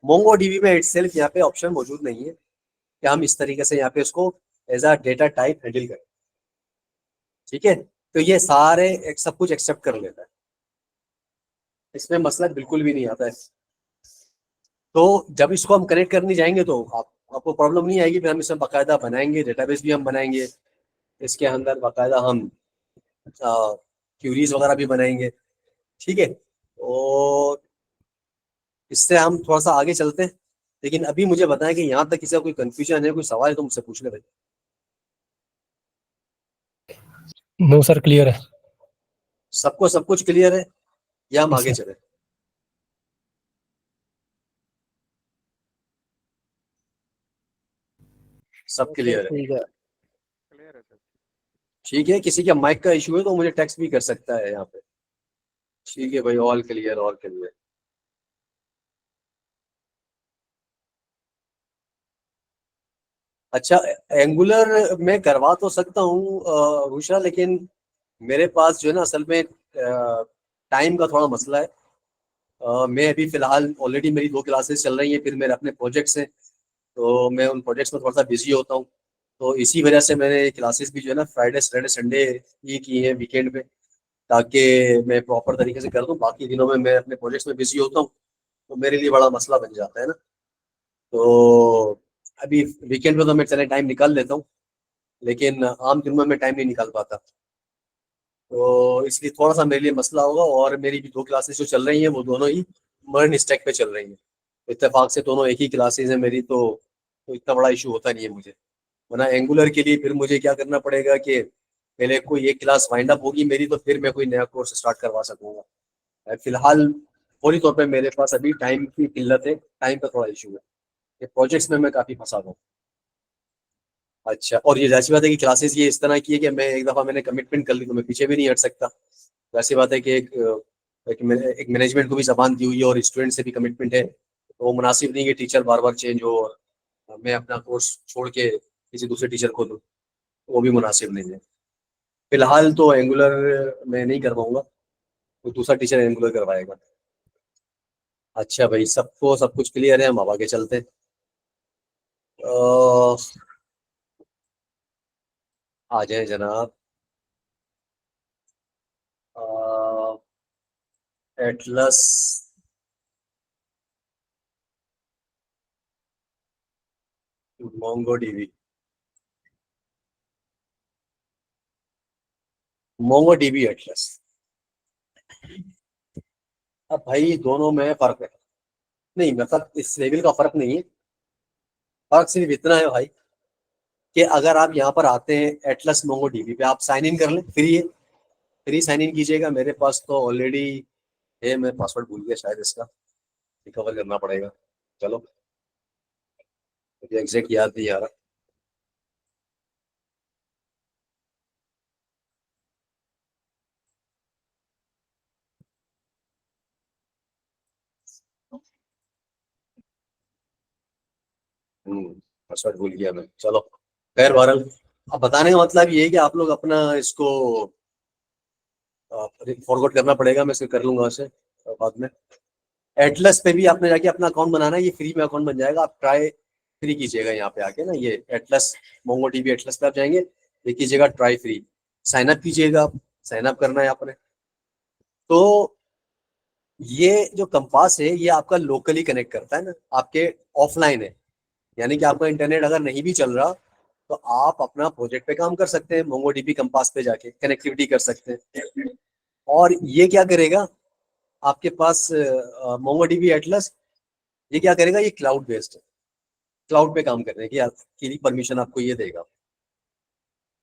मोंगो डीबी में इटसेल्फ यहाँ पे ऑप्शन मौजूद नहीं है कि हम इस तरीके से यहाँ पे उसको as a data type handle करें। ठीक है, तो ये सारे सब कुछ एक्सेप्ट कर लेता है, इसमें मसला बिल्कुल भी नहीं आता है। तो जब इसको हम कनेक्ट करने जाएंगे तो आपको प्रॉब्लम नहीं आएगी, फिर हम इसमें बाकायदा बनाएंगे, डेटाबेस भी हम बनाएंगे, इसके अंदर बाकायदा हम क्यूरीज वगैरह भी बनाएंगे। ठीक है, और इससे हम थोड़ा सा आगे चलते हैं, लेकिन अभी मुझे बताएं कि यहाँ तक किसी का कोई कंफ्यूजन है, कोई सवाल है तो मुझसे पूछ ले भाई। नो सर, क्लियर है। सबको सब कुछ क्लियर है या हम यस आगे सर। चले? सब सर क्लियर है? ठीक है। ठीक है, किसी का माइक का इशू है तो मुझे टेक्स्ट भी कर सकता है यहाँ पे। ठीक है भाई, ऑल क्लियर, ऑल क्लियर। अच्छा, एंगुलर मैं करवा तो सकता हूँ रूशा, लेकिन मेरे पास जो है ना असल में टाइम का थोड़ा मसला है। मैं अभी फिलहाल ऑलरेडी मेरी 2 क्लासेस चल रही हैं, फिर मेरे अपने प्रोजेक्ट्स हैं, तो मैं उन प्रोजेक्ट्स में थोड़ा सा बिजी होता हूँ। तो इसी वजह से मैंने क्लासेस भी जो है ना फ्राइडे सैटरडे संडे ही की हैं वीकेंड में, ताकि मैं प्रॉपर तरीके से कर दूँ। बाकी दिनों में मैं अपने प्रोजेक्ट्स में बिजी होता हूँ, तो मेरे लिए बड़ा मसला बन जाता है ना। तो अभी वीकेंड में तो मैं चले टाइम निकाल लेता हूँ, लेकिन आम दिनों में मैं टाइम नहीं निकाल पाता, तो इसलिए थोड़ा सा मेरे लिए मसला होगा। और मेरी भी 2 क्लासेस जो चल रही हैं वो दोनों ही मर्न स्टैक पे चल रही हैं, इत्तेफाक से दोनों एक ही क्लासेस है मेरी, तो इतना बड़ा इशू होता नहीं है मुझे। वरना एंगुलर के लिए फिर मुझे क्या करना पड़ेगा कि पहले कोई एक क्लास वाइंड अप होगी मेरी, तो फिर मैं कोई नया कोर्स स्टार्ट करवा सकूंगा। फिलहाल फौरी तौर पे मेरे पास अभी टाइम की किल्लत है, टाइम का थोड़ा इशू है, ये प्रोजेक्ट्स में मैं काफ़ी फंसा हुआ हूँ। अच्छा, और ये जाहिर सी बात है कि क्लासेस ये इस तरह की है कि मैं एक दफ़ा मैंने कमिटमेंट कर ली तो मैं पीछे भी नहीं हट सकता। वैसी बात है कि एक मैनेजमेंट को भी जबान दी हुई है और स्टूडेंट से भी कमिटमेंट है, तो वो मुनासिब नहीं है कि टीचर बार बार चेंज हो और मैं अपना कोर्स छोड़ के किसी दूसरे टीचर को दूँ, वो भी मुनासिब नहीं है। फिलहाल तो एंगुलर मैं नहीं करवाऊंगा, तो दूसरा टीचर एंगुलर करवाएगा। अच्छा भाई, सबको सब कुछ क्लियर है, हम अब आगे चलते हैं। अ, आ जाए जनाब। Atlas Mongo dB, Mongo dB Atlas. अब भाई दोनों में फर्क है, नहीं मतलब इस लेवल का फर्क नहीं है। फर्क सिर्फ इतना है भाई कि अगर आप यहाँ पर आते हैं एटलस मोंगो डीबी पे, आप साइन इन कर लें, फ्री है, फ्री साइन इन कीजिएगा। मेरे पास तो ऑलरेडी है, मैं पासवर्ड भूल गया शायद इसका, रिकवर करना पड़ेगा। चलो, मुझे एग्जैक्ट याद नहीं आ रहा। पासवर्ड भूल गया मैं, चलो खैर बहरहाल। अब बताने का मतलब ये है कि आप लोग अपना इसको फॉरवर्ड करना पड़ेगा, मैं इसको कर लूंगा उसे बाद में। एटलस पे भी आपने जाके अपना अकाउंट बनाना है, ये फ्री में अकाउंट बन जाएगा, आप ट्राई फ्री कीजिएगा यहाँ पे आके ना, ये एटलस मोंगो डीबी एटलस पे आप जाएंगे, ये कीजिएगा ट्राई फ्री, साइन अप कीजिएगा, आप साइन अप करना है आपने। तो ये जो कंपास है ये आपका लोकली कनेक्ट करता है ना, आपके ऑफलाइन है, यानी कि आपका इंटरनेट अगर नहीं भी चल रहा तो आप अपना प्रोजेक्ट पे काम कर सकते हैं, मोंगो डीबी कंपास पे जाके कनेक्टिविटी कर सकते हैं। और ये क्या करेगा आपके पास मोंगो डीबी एटलस, ये क्या करेगा, ये क्लाउड बेस्ड है, क्लाउड पे काम करने की परमिशन आपको ये देगा।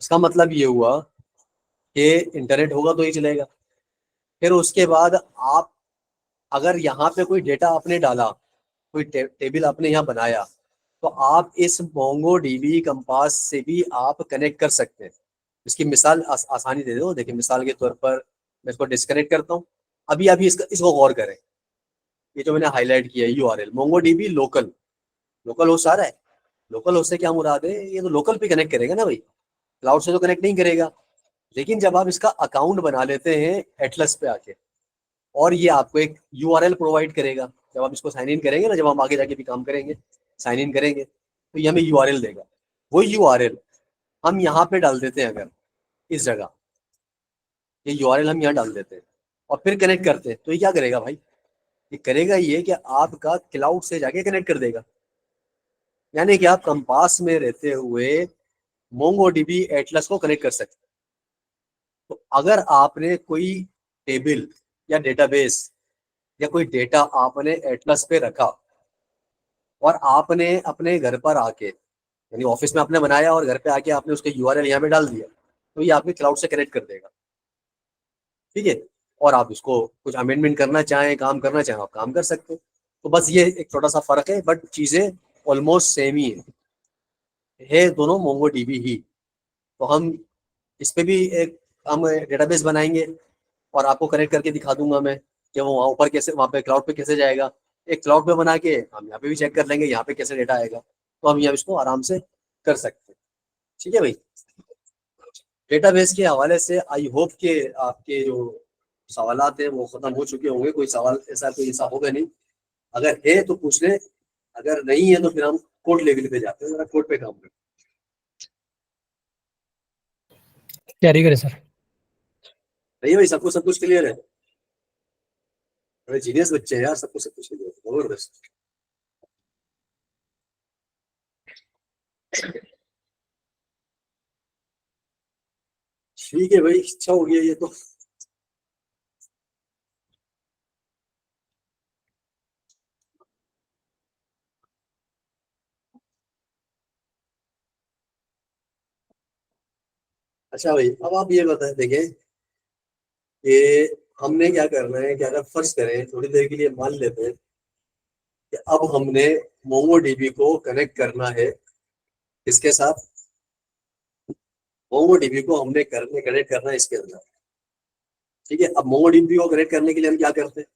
इसका मतलब ये हुआ कि इंटरनेट होगा तो ही चलेगा। फिर उसके बाद आप अगर यहाँ पे कोई डेटा आपने डाला, कोई टेबल आपने यहाँ बनाया, तो आप इस मोंगो डीबी कंपास से भी आप कनेक्ट कर सकते हैं। इसकी मिसाल आसानी दे दो, देखिए मिसाल के तौर पर मैं इसको डिस्कनेक्ट करता हूँ। अभी अभी इसको गौर करें, ये जो मैंने हाईलाइट किया है URL Mongo DB local, local host आ रहा है। लोकल होस्ट से क्या मुराद है, ये तो लोकल पे कनेक्ट करेगा ना भाई, क्लाउड से तो कनेक्ट नहीं करेगा। लेकिन जब आप इसका अकाउंट बना लेते हैं एटलस पे आके, और ये आपको एक यूआरएल प्रोवाइड करेगा, जब आप इसको साइन इन करेंगे ना, जब हम आगे जाके भी काम करेंगे साइन इन करेंगे, तो ये हमें यूआरएल देगा। वो यूआरएल हम यहाँ पे डाल देते हैं, अगर इस जगह ये यूआरएल हम यहाँ डाल देते हैं और फिर कनेक्ट करते हैं, तो ये क्या करेगा भाई, ये करेगा ये कि आपका क्लाउड से जाके कनेक्ट कर देगा। यानी कि आप कंपास में रहते हुए मोंगो डीबी एटलस को कनेक्ट कर सकते हैं। तो अगर आपने कोई टेबल या डेटाबेस या कोई डेटा आपने एटलस पे रखा और आपने अपने घर पर आके, यानी ऑफिस में आपने बनाया और घर पे आके आपने उसके यूआरएल यहाँ पे डाल दिया, तो ये आपके क्लाउड से कनेक्ट कर देगा, ठीक है। और आप इसको कुछ अमेंडमेंट करना चाहें, काम करना चाहें, आप काम कर सकते हैं। तो बस ये एक छोटा सा फर्क है, बट चीजें ऑलमोस्ट सेम ही है दोनों मोंगो डीबी ही। तो हम इस पे भी एक हम डेटाबेस बनाएंगे और आपको कनेक्ट करके दिखा दूंगा मैं कि वो वहाँ ऊपर कैसे, वहाँ पे क्लाउड पे कैसे जाएगा। एक क्लाउड पे बना के हम यहाँ पे भी चेक कर लेंगे यहाँ पे कैसे डेटा आएगा, तो हम यहाँ इसको आराम से कर सकते हैं, ठीक है भाई। डेटाबेस के हवाले से आई होप के आपके जो सवालात हैं वो खत्म हो चुके होंगे, कोई सवाल ऐसा कोई ऐसा होगा नहीं, अगर है तो पूछ लें, अगर नहीं है तो फिर हम कोड लेवल पे जाते हैं, कोड पे काम करते हैं। कैरी करें सर। नहीं भाई, सब कुछ क्लियर है, बड़े जीनियस बच्चे हैं यार, सब कुछ क्लियर है, जबरदस्त। ठीक है भाई, अच्छा हो गया ये तो। अच्छा भाई, अब आप ये बताएं, देखें कि हमने क्या करना है, क्या अगर फर्ज करें थोड़ी देर के लिए मान लेते हैं कि अब हमने मोंगो डीबी को कनेक्ट करना है, इसके साथ मोंगो डीबी को हमने कनेक्ट करना है इसके अंदर, ठीक है। अब मोंगो डीबी को कनेक्ट करने के लिए हम क्या करते हैं,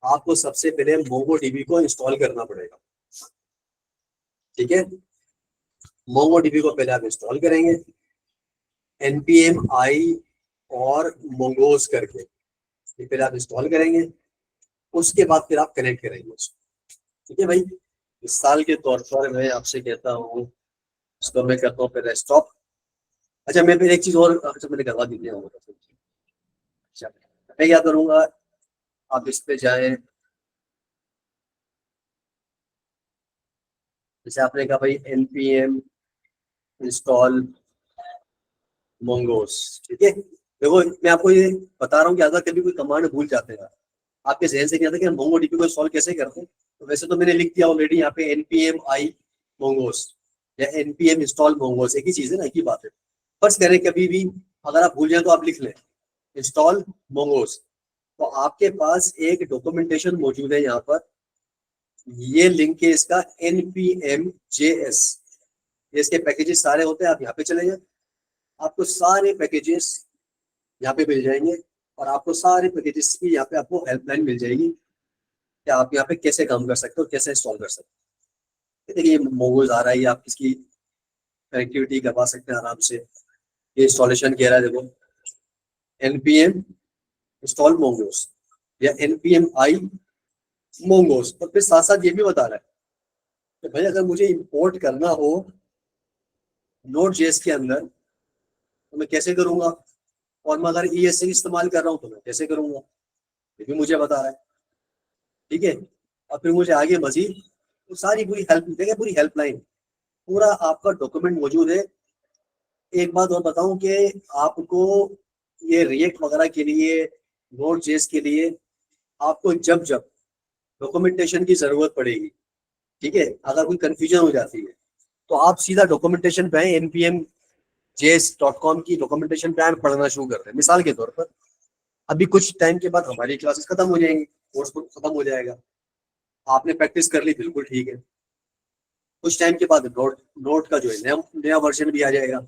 आपको सबसे पहले मोंगो डीबी को इंस्टॉल करना पड़ेगा, ठीक है। मोंगो डीबी को पहले आप इंस्टॉल करेंगे npm i और मोंगोज करके, ये पहले आप इंस्टॉल करेंगे, उसके बाद फिर आप कनेक्ट करेंगे उसको, ठीक है भाई। मिसाल के तौर पर मैं आपसे कहता हूँ, इसको मैं करता हूँ पहले स्टॉप। अच्छा मैं फिर एक चीज और, अच्छा मैंने करवा दी थी। अच्छा मैं क्या करूंगा, आप इस पे जाएं, जैसे आपने कहा भाई npm इंस्टॉल मोंगोस, ठीक है। देखो मैं आपको ये बता रहा हूँ कि अगर कभी कोई कमांड भूल जाते हैं, आपके जहन से क्या था कि हम मोंगो डीबी को इंस्टॉल कैसे करते हैं, तो वैसे तो मैंने लिख दिया ऑलरेडी यहाँ पे npm i मोंगोस या npm इंस्टॉल मोंगोस, एक ही चीज है ना, एक ही बात है। फर्ज करें कभी भी अगर आप भूल जाए तो आप लिख लें इंस्टॉल मोंगोस, तो आपके पास एक डॉक्यूमेंटेशन मौजूद है यहाँ पर, ये लिंक है इसका npm.js, ये इसके पैकेजेस सारे होते हैं। आप यहाँ पे चले जाए, आपको सारे पैकेजेस यहाँ पे मिल जाएंगे और आपको सारे पैकेजेस की यहाँ पे आपको हेल्पलाइन मिल जाएगी कि आप यहाँ पे कैसे काम कर सकते हो, कैसे इंस्टॉल कर सकते देखिए मोगोज आ रहा है, ये आप इसकी कनेक्टिविटी करवा सकते हैं आराम से। ये इंस्टॉलेशन कह रहा है, देखो npm इंस्टॉल मोंगोस या npm आई मोंगोस, और फिर साथ साथ ये भी बता रहा है कि भाई अगर मुझे इंपोर्ट करना हो नोड जेएस के अंदर तो मैं कैसे करूंगा, और मैं अगर ES इस्तेमाल कर रहा हूँ तो मैं कैसे करूंगा, ये भी मुझे बता रहा है। ठीक है, और फिर मुझे आगे मजीद तो सारी पूरी हेल्प देगा, पूरी हेल्पलाइन, पूरा आपका डॉक्यूमेंट मौजूद है। एक बात और बताऊं कि आपको ये रिएक्ट वगैरह के लिए, नोड जेएस के लिए, आपको जब जब डॉक्यूमेंटेशन की जरूरत पड़ेगी, ठीक है, अगर कोई कंफ्यूजन हो जाती है तो आप सीधा डॉक्यूमेंटेशन पे आए, npm.js.com की डॉक्यूमेंटेशन पे आए, पढ़ना शुरू करते हैं। मिसाल के तौर पर अभी कुछ टाइम के बाद हमारी क्लासेस खत्म हो जाएंगी, कोर्स खत्म हो जाएगा, आपने प्रैक्टिस कर ली, बिल्कुल ठीक है। कुछ टाइम के बाद नोट नोट का जो है नया नया वर्जन भी आ जाएगा,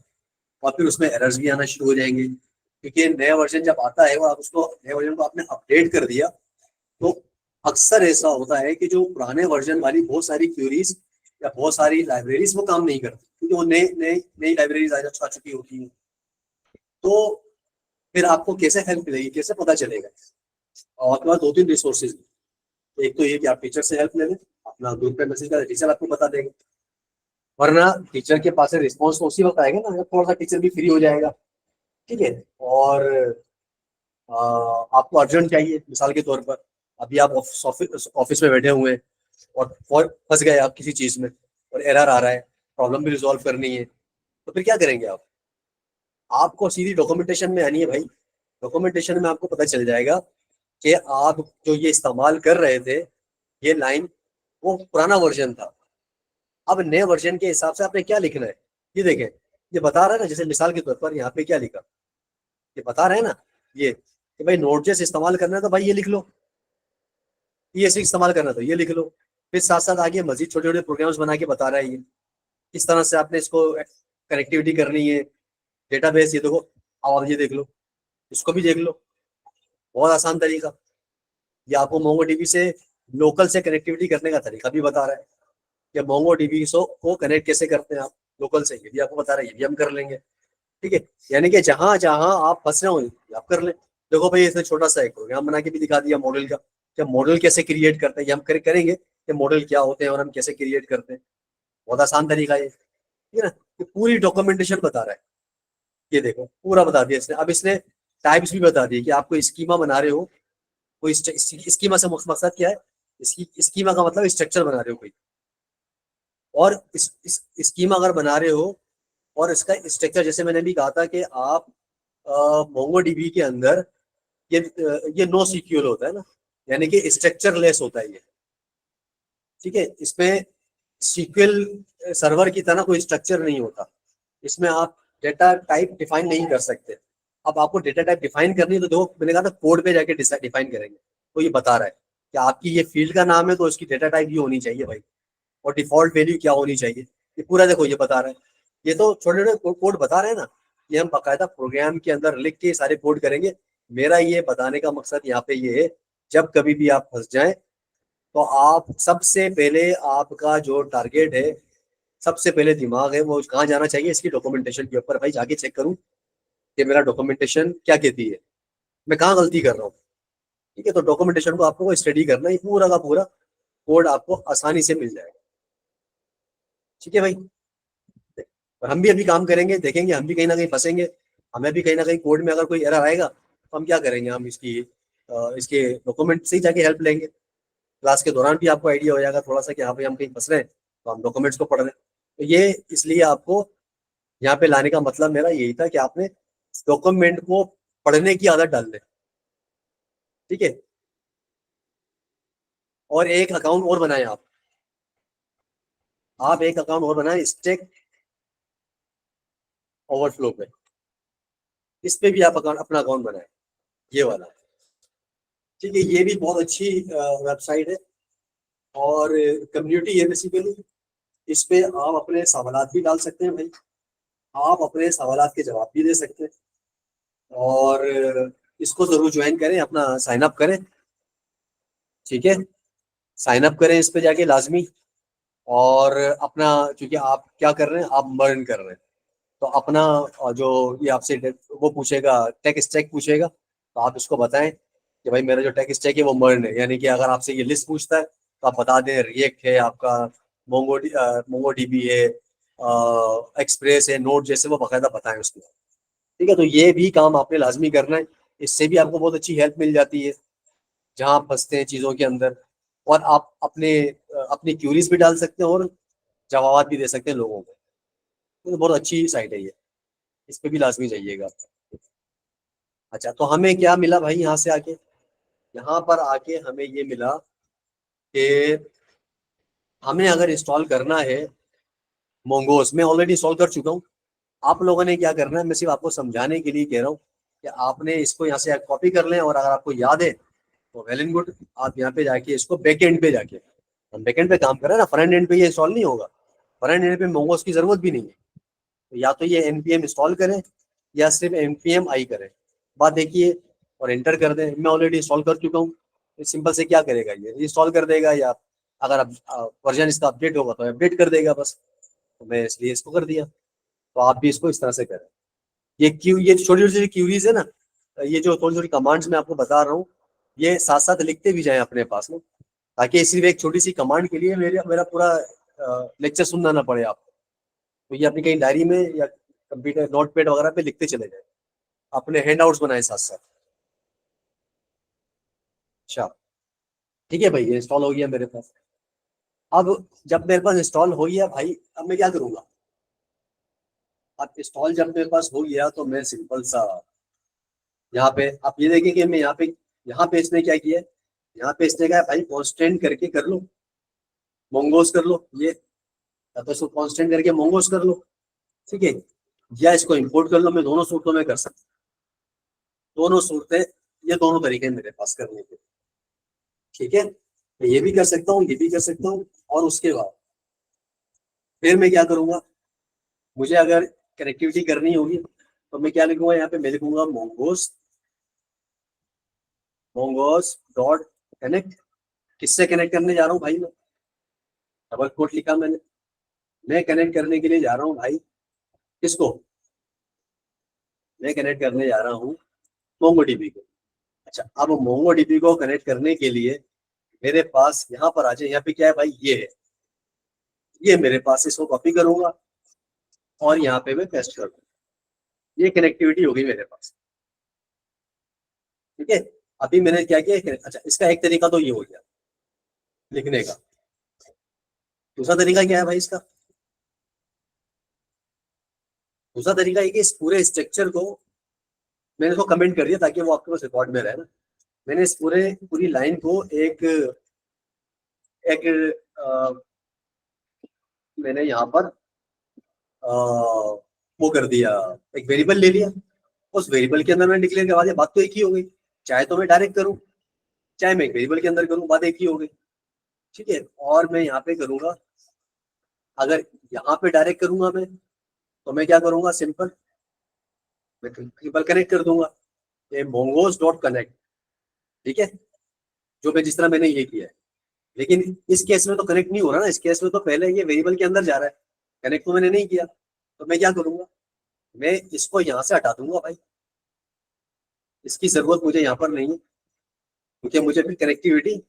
और फिर उसमें एरर्स भी आना शुरू हो जाएंगे, क्योंकि नया वर्जन जब आता है और आप उसको नए वर्जन को आपने अपडेट कर दिया, तो अक्सर ऐसा होता है कि जो पुराने वर्जन वाली बहुत सारी क्यूरीज या बहुत सारी लाइब्रेरीज वो काम नहीं करती, क्योंकि वो नई नई लाइब्रेरीज आ चुकी होती हैं। तो फिर आपको कैसे हेल्प मिलेगी, कैसे पता चलेगा? और आपके पास दो तीन रिसोर्सेज, एक तो ये कि आप टीचर से हेल्प ले लें, अपना ग्रुप पे मैसेज करें, टीचर आपको बता देंगे, वरना टीचर के पास रिस्पॉन्स तो उसी वक्त आएगा ना जब थोड़ा सा टीचर भी फ्री हो जाएगा। ठीक है, और आपको अर्जेंट चाहिए, मिसाल के तौर पर अभी आप ऑफिस में बैठे हुए हैं और फंस गए आप किसी चीज में, और एरर आ रहा है, प्रॉब्लम भी रिजॉल्व करनी है, तो फिर क्या करेंगे आप? आपको सीधी डॉक्यूमेंटेशन में आनी है भाई। डॉक्यूमेंटेशन में आपको पता चल जाएगा कि आप जो ये इस्तेमाल कर रहे थे, ये लाइन, वो पुराना वर्जन था। अब नए वर्जन के हिसाब से आपने क्या लिखना है, ये देखें, ये बता रहा है ना, जैसे मिसाल के तौर पर यहाँ पे क्या लिखा, ये बता रहे हैं ना, ये कि भाई नोट.जेएस इस्तेमाल करना है तो भाई ये लिख लो, ES इस्तेमाल करना है तो ये लिख लो। फिर साथ साथ आगे मजीद छोटे छोटे प्रोग्राम्स बना के बता रहा है ये किस तरह से आपने इसको कनेक्टिविटी करनी है, डेटाबेस, ये देखो, और ये देख लो, इसको भी देख लो, बहुत आसान तरीका। ये आपको मोंगोडीबी से लोकल से कनेक्टिविटी करने का तरीका भी बता रहा है कि मोंगोडीबी को कनेक्ट कैसे करते हैं आप लोकल से, ये भी आपको बता रहा है, ये भी हम कर लेंगे। ठीक है, यानी कि जहां जहां आप फंस रहे हो आप कर ले। देखो भाई, इसने छोटा सा एक प्रोग्राम बना के भी दिखा दिया मॉडल का, कि मॉडल कैसे क्रिएट करते हैं, ये हम करेंगे कि मॉडल क्या होते हैं और हम कैसे क्रिएट करते हैं। बहुत आसान तरीका है, ठीक है ना। ये पूरी डॉक्यूमेंटेशन बता रहा है, ये देखो पूरा बता दिया इसने। अब इसने टाइप्स भी बता दिए कि आपको स्कीमा बना रहे हो, कोई स्कीमा से मकसद क्या है, इसकी स्कीमा का मतलब स्ट्रक्चर बना रहे हो कोई, और इस स्कीमा अगर बना रहे हो और इसका स्ट्रक्चर, जैसे मैंने भी कहा था कि आप मोंगोडीबी के अंदर ये नो सीक्यूएल होता है ना, यानी कि स्ट्रक्चर लेस होता है ये। ठीक है, इसमें सीक्वेल सर्वर की तरह कोई स्ट्रक्चर नहीं होता, इसमें आप डेटा टाइप डिफाइन नहीं कर सकते। अब आपको डेटा टाइप डिफाइन करनी है तो देखो, मैंने कहा था कोड पे जाके डिफाइन करेंगे, तो ये बता रहा है कि आपकी ये फील्ड का नाम है तो इसकी डेटा टाइप ये होनी चाहिए भाई, और डिफॉल्ट वैल्यू क्या होनी चाहिए, ये पूरा देखो ये बता रहा है। ये तो छोटे छोटे कोड बता रहे हैं ना, ये हम बाकायदा प्रोग्राम के अंदर लिख के सारे कोड करेंगे। मेरा ये बताने का मकसद यहाँ पे ये है, जब कभी भी आप फंस जाएं तो आप सबसे पहले, आपका जो टारगेट है, सबसे पहले दिमाग है वो कहाँ जाना चाहिए, इसकी डॉक्यूमेंटेशन के ऊपर। भाई जाके चेक करूँ कि मेरा डॉक्यूमेंटेशन क्या कहती है, मैं कहाँ गलती कर रहा हूँ। ठीक है, तो डॉक्यूमेंटेशन को आपको स्टडी करना है, पूरा का पूरा कोड आपको आसानी से मिल जाएगा। ठीक है भाई, और हम भी अभी काम करेंगे, देखेंगे हम भी कहीं ना कहीं फंसेंगे, हमें भी कहीं ना कहीं कोड में अगर कोई एरर आएगा तो हम क्या करेंगे, हम इसके डॉक्यूमेंट से ही जाके हेल्प लेंगे। क्लास के दौरान भी आपको आइडिया हो जाएगा थोड़ा सा कि हाँ भाई हम कहीं फंस रहे हैं तो हम डॉक्यूमेंट्स को पढ़ रहे हैं। तो ये इसलिए आपको यहाँ पे लाने का मतलब मेरा यही था कि आपने डॉक्यूमेंट को पढ़ने की आदत डाल दें। ठीक है, और एक अकाउंट और बनाए आप एक अकाउंट और बनाए स्टैक ओवरफ्लो पे, इस पे भी आप अपना अकाउंट बनाए, ये वाला। ठीक है, ये भी बहुत अच्छी वेबसाइट है और कम्युनिटी है बेसिकली। इस पे आप अपने सवालात भी डाल सकते हैं भाई, आप अपने सवालात के जवाब भी दे सकते हैं, और इसको जरूर ज्वाइन करें, अपना साइन अप करें। ठीक है, साइन अप करें इस पे जाके लाजमी, और अपना, क्योंकि आप क्या कर रहे हैं, आप मर्न कर रहे हैं, तो अपना जो ये आपसे वो पूछेगा, टेक स्टैक पूछेगा, तो आप इसको बताएं कि भाई मेरा जो टेक स्टैक है वो मर्न है। यानी कि अगर आपसे ये लिस्ट पूछता है तो आप बता दें रिएक्ट है आपका, मोंगो डीबी है, एक्सप्रेस है, नोट, जैसे वो बाकायदा बताएं उसमें। ठीक है, तो ये भी काम आपने लाजमी करना है। इससे भी आपको बहुत अच्छी हेल्प मिल जाती है जहां आप फंसते हैं चीज़ों के अंदर। और आप अपनी क्यूरीज भी डाल सकते हैं और जवाब भी दे सकते हैं लोगों को। तो बहुत अच्छी साइट है ये, इस पे भी लाजमी जाइएगा। अच्छा, तो हमें क्या मिला भाई यहाँ से आके? यहाँ पर आके हमें ये मिला कि हमें अगर इंस्टॉल करना है मोंगोस, मैं ऑलरेडी इंस्टॉल कर चुका हूँ। आप लोगों ने क्या करना है, मैं सिर्फ आपको समझाने के लिए कह रहा हूँ कि आपने इसको यहाँ से कॉपी कर लें, और अगर आपको याद है तो वेल एंड गुड। आप यहाँ पे जाके इसको बैक एंड पे जाके, हम बैक एंड पे काम कर रहे हैं ना, फ्रंट एंड पे ये इंस्टॉल नहीं होगा। फ्रंट एंड पे मोंगोस की जरूरत भी नहीं है। तो या तो ये npm इंस्टॉल करें या सिर्फ npm आई करें, बात देखिए, और एंटर कर दें। मैं ऑलरेडी इंस्टॉल कर चुका हूँ। सिंपल से क्या करेगा, ये इंस्टॉल कर देगा, या अगर अब वर्जन इसका अपडेट होगा तो अपडेट कर देगा बस। तो मैं इसलिए इसको कर दिया। तो आप भी इसको इस तरह से करें। ये छोटी छोटी क्यूरीज है ना, ये जो थोड़ी छोटी कमांड्स मैं आपको बता रहा हूँ, ये साथ साथ लिखते भी जाएं अपने पास में, ताकि सिर्फ एक छोटी सी कमांड के लिए मेरा पूरा लेक्चर सुनना ना पड़े आपको। तो ये अपनी कहीं डायरी में या कंप्यूटर नोटपैड वगैरह पे लिखते चले जाए, अपने हैंड आउट्स बनाए साथ साथ। अच्छा, ठीक है भाई, ये इंस्टॉल हो गया मेरे पास। अब जब मेरे पास इंस्टॉल हो गया भाई, अब मैं क्या करूंगा? अब इंस्टॉल जब मेरे पास हो गया तो मैं सिंपल सा यहाँ पे, आप ये देखें कि मैं यहाँ पे इसने क्या किया है, यहाँ पे इसने कहा भाई कॉन्स्टेंट करके कर लो, मोंगोस कर लो। ये या तो इसको कॉन्स्टेंट करके मोंगोस कर लो, ठीक है, या इसको इंपोर्ट कर लो। मैं दोनों सूरतों में कर सकता हूँ, दोनों सूरतें, ये दोनों तरीके हैं मेरे पास करने के। ठीक है, मैं ये भी कर सकता हूँ, ये भी कर सकता हूँ। और उसके बाद फिर मैं क्या करूंगा, मुझे अगर कनेक्टिविटी करनी होगी तो मैं क्या लिखूंगा, यहाँ पे मैं लिखूंगा मोंगोस, मोंगोस डॉट कनेक्ट। किससे कनेक्ट करने जा रहा हूँ भाई? मैं डबल कोट लिखा मैंने, मैं कनेक्ट करने के लिए जा रहा हूँ भाई किसको? मैं कनेक्ट करने जा रहा हूँ मोंगोडीबी को। अच्छा, अब मोंगोडीबी को कनेक्ट करने के लिए मेरे पास यहाँ पर आ जाए, यहाँ पे क्या है भाई, ये है, ये मेरे पास, इसको कॉपी करूंगा और यहाँ पे मैं पेस्ट कर दूंगा। ये कनेक्टिविटी होगी मेरे पास। ठीक है, अभी मैंने क्या किया, अच्छा इसका एक तरीका तो ये हो गया लिखने का। दूसरा तरीका क्या है भाई इसका? दूसरा तरीका ये कि इस पूरे स्ट्रक्चर को मैंने इसको कमेंट कर दिया ताकि वो आपके पास रिकॉर्ड में रहे ना। मैंने इस पूरी लाइन को एक एक मैंने यहाँ पर वो कर दिया, एक वेरिएबल ले लिया। उस वेरिएबल के अंदर मैंने डिक्लेयर करवा दिया, बात तो एक ही हो गई। चाहे तो मैं डायरेक्ट करूँ, चाहे मैं एक वेरिएबल के अंदर करूँ, बात एक ही हो गई। ठीक है, और मैं यहाँ पे करूंगा, अगर यहाँ पे डायरेक्ट करूंगा मैं, तो मैं क्या करूंगा, सिंपल मैं सिंपल कनेक्ट कर दूंगा, ये मोंगोस डॉट कनेक्ट। ठीक है, जो मैं जिस तरह मैंने ये किया है। लेकिन इस केस में तो कनेक्ट नहीं हो रहा ना, इस केस में तो पहले ये वेरिएबल के अंदर जा रहा है, कनेक्ट तो मैंने नहीं किया। तो मैं क्या करूंगा, मैं इसको यहाँ से हटा दूंगा भाई, इसकी जरूरत मुझे यहाँ पर नहीं है, क्योंकि मुझे फिर कनेक्टिविटी,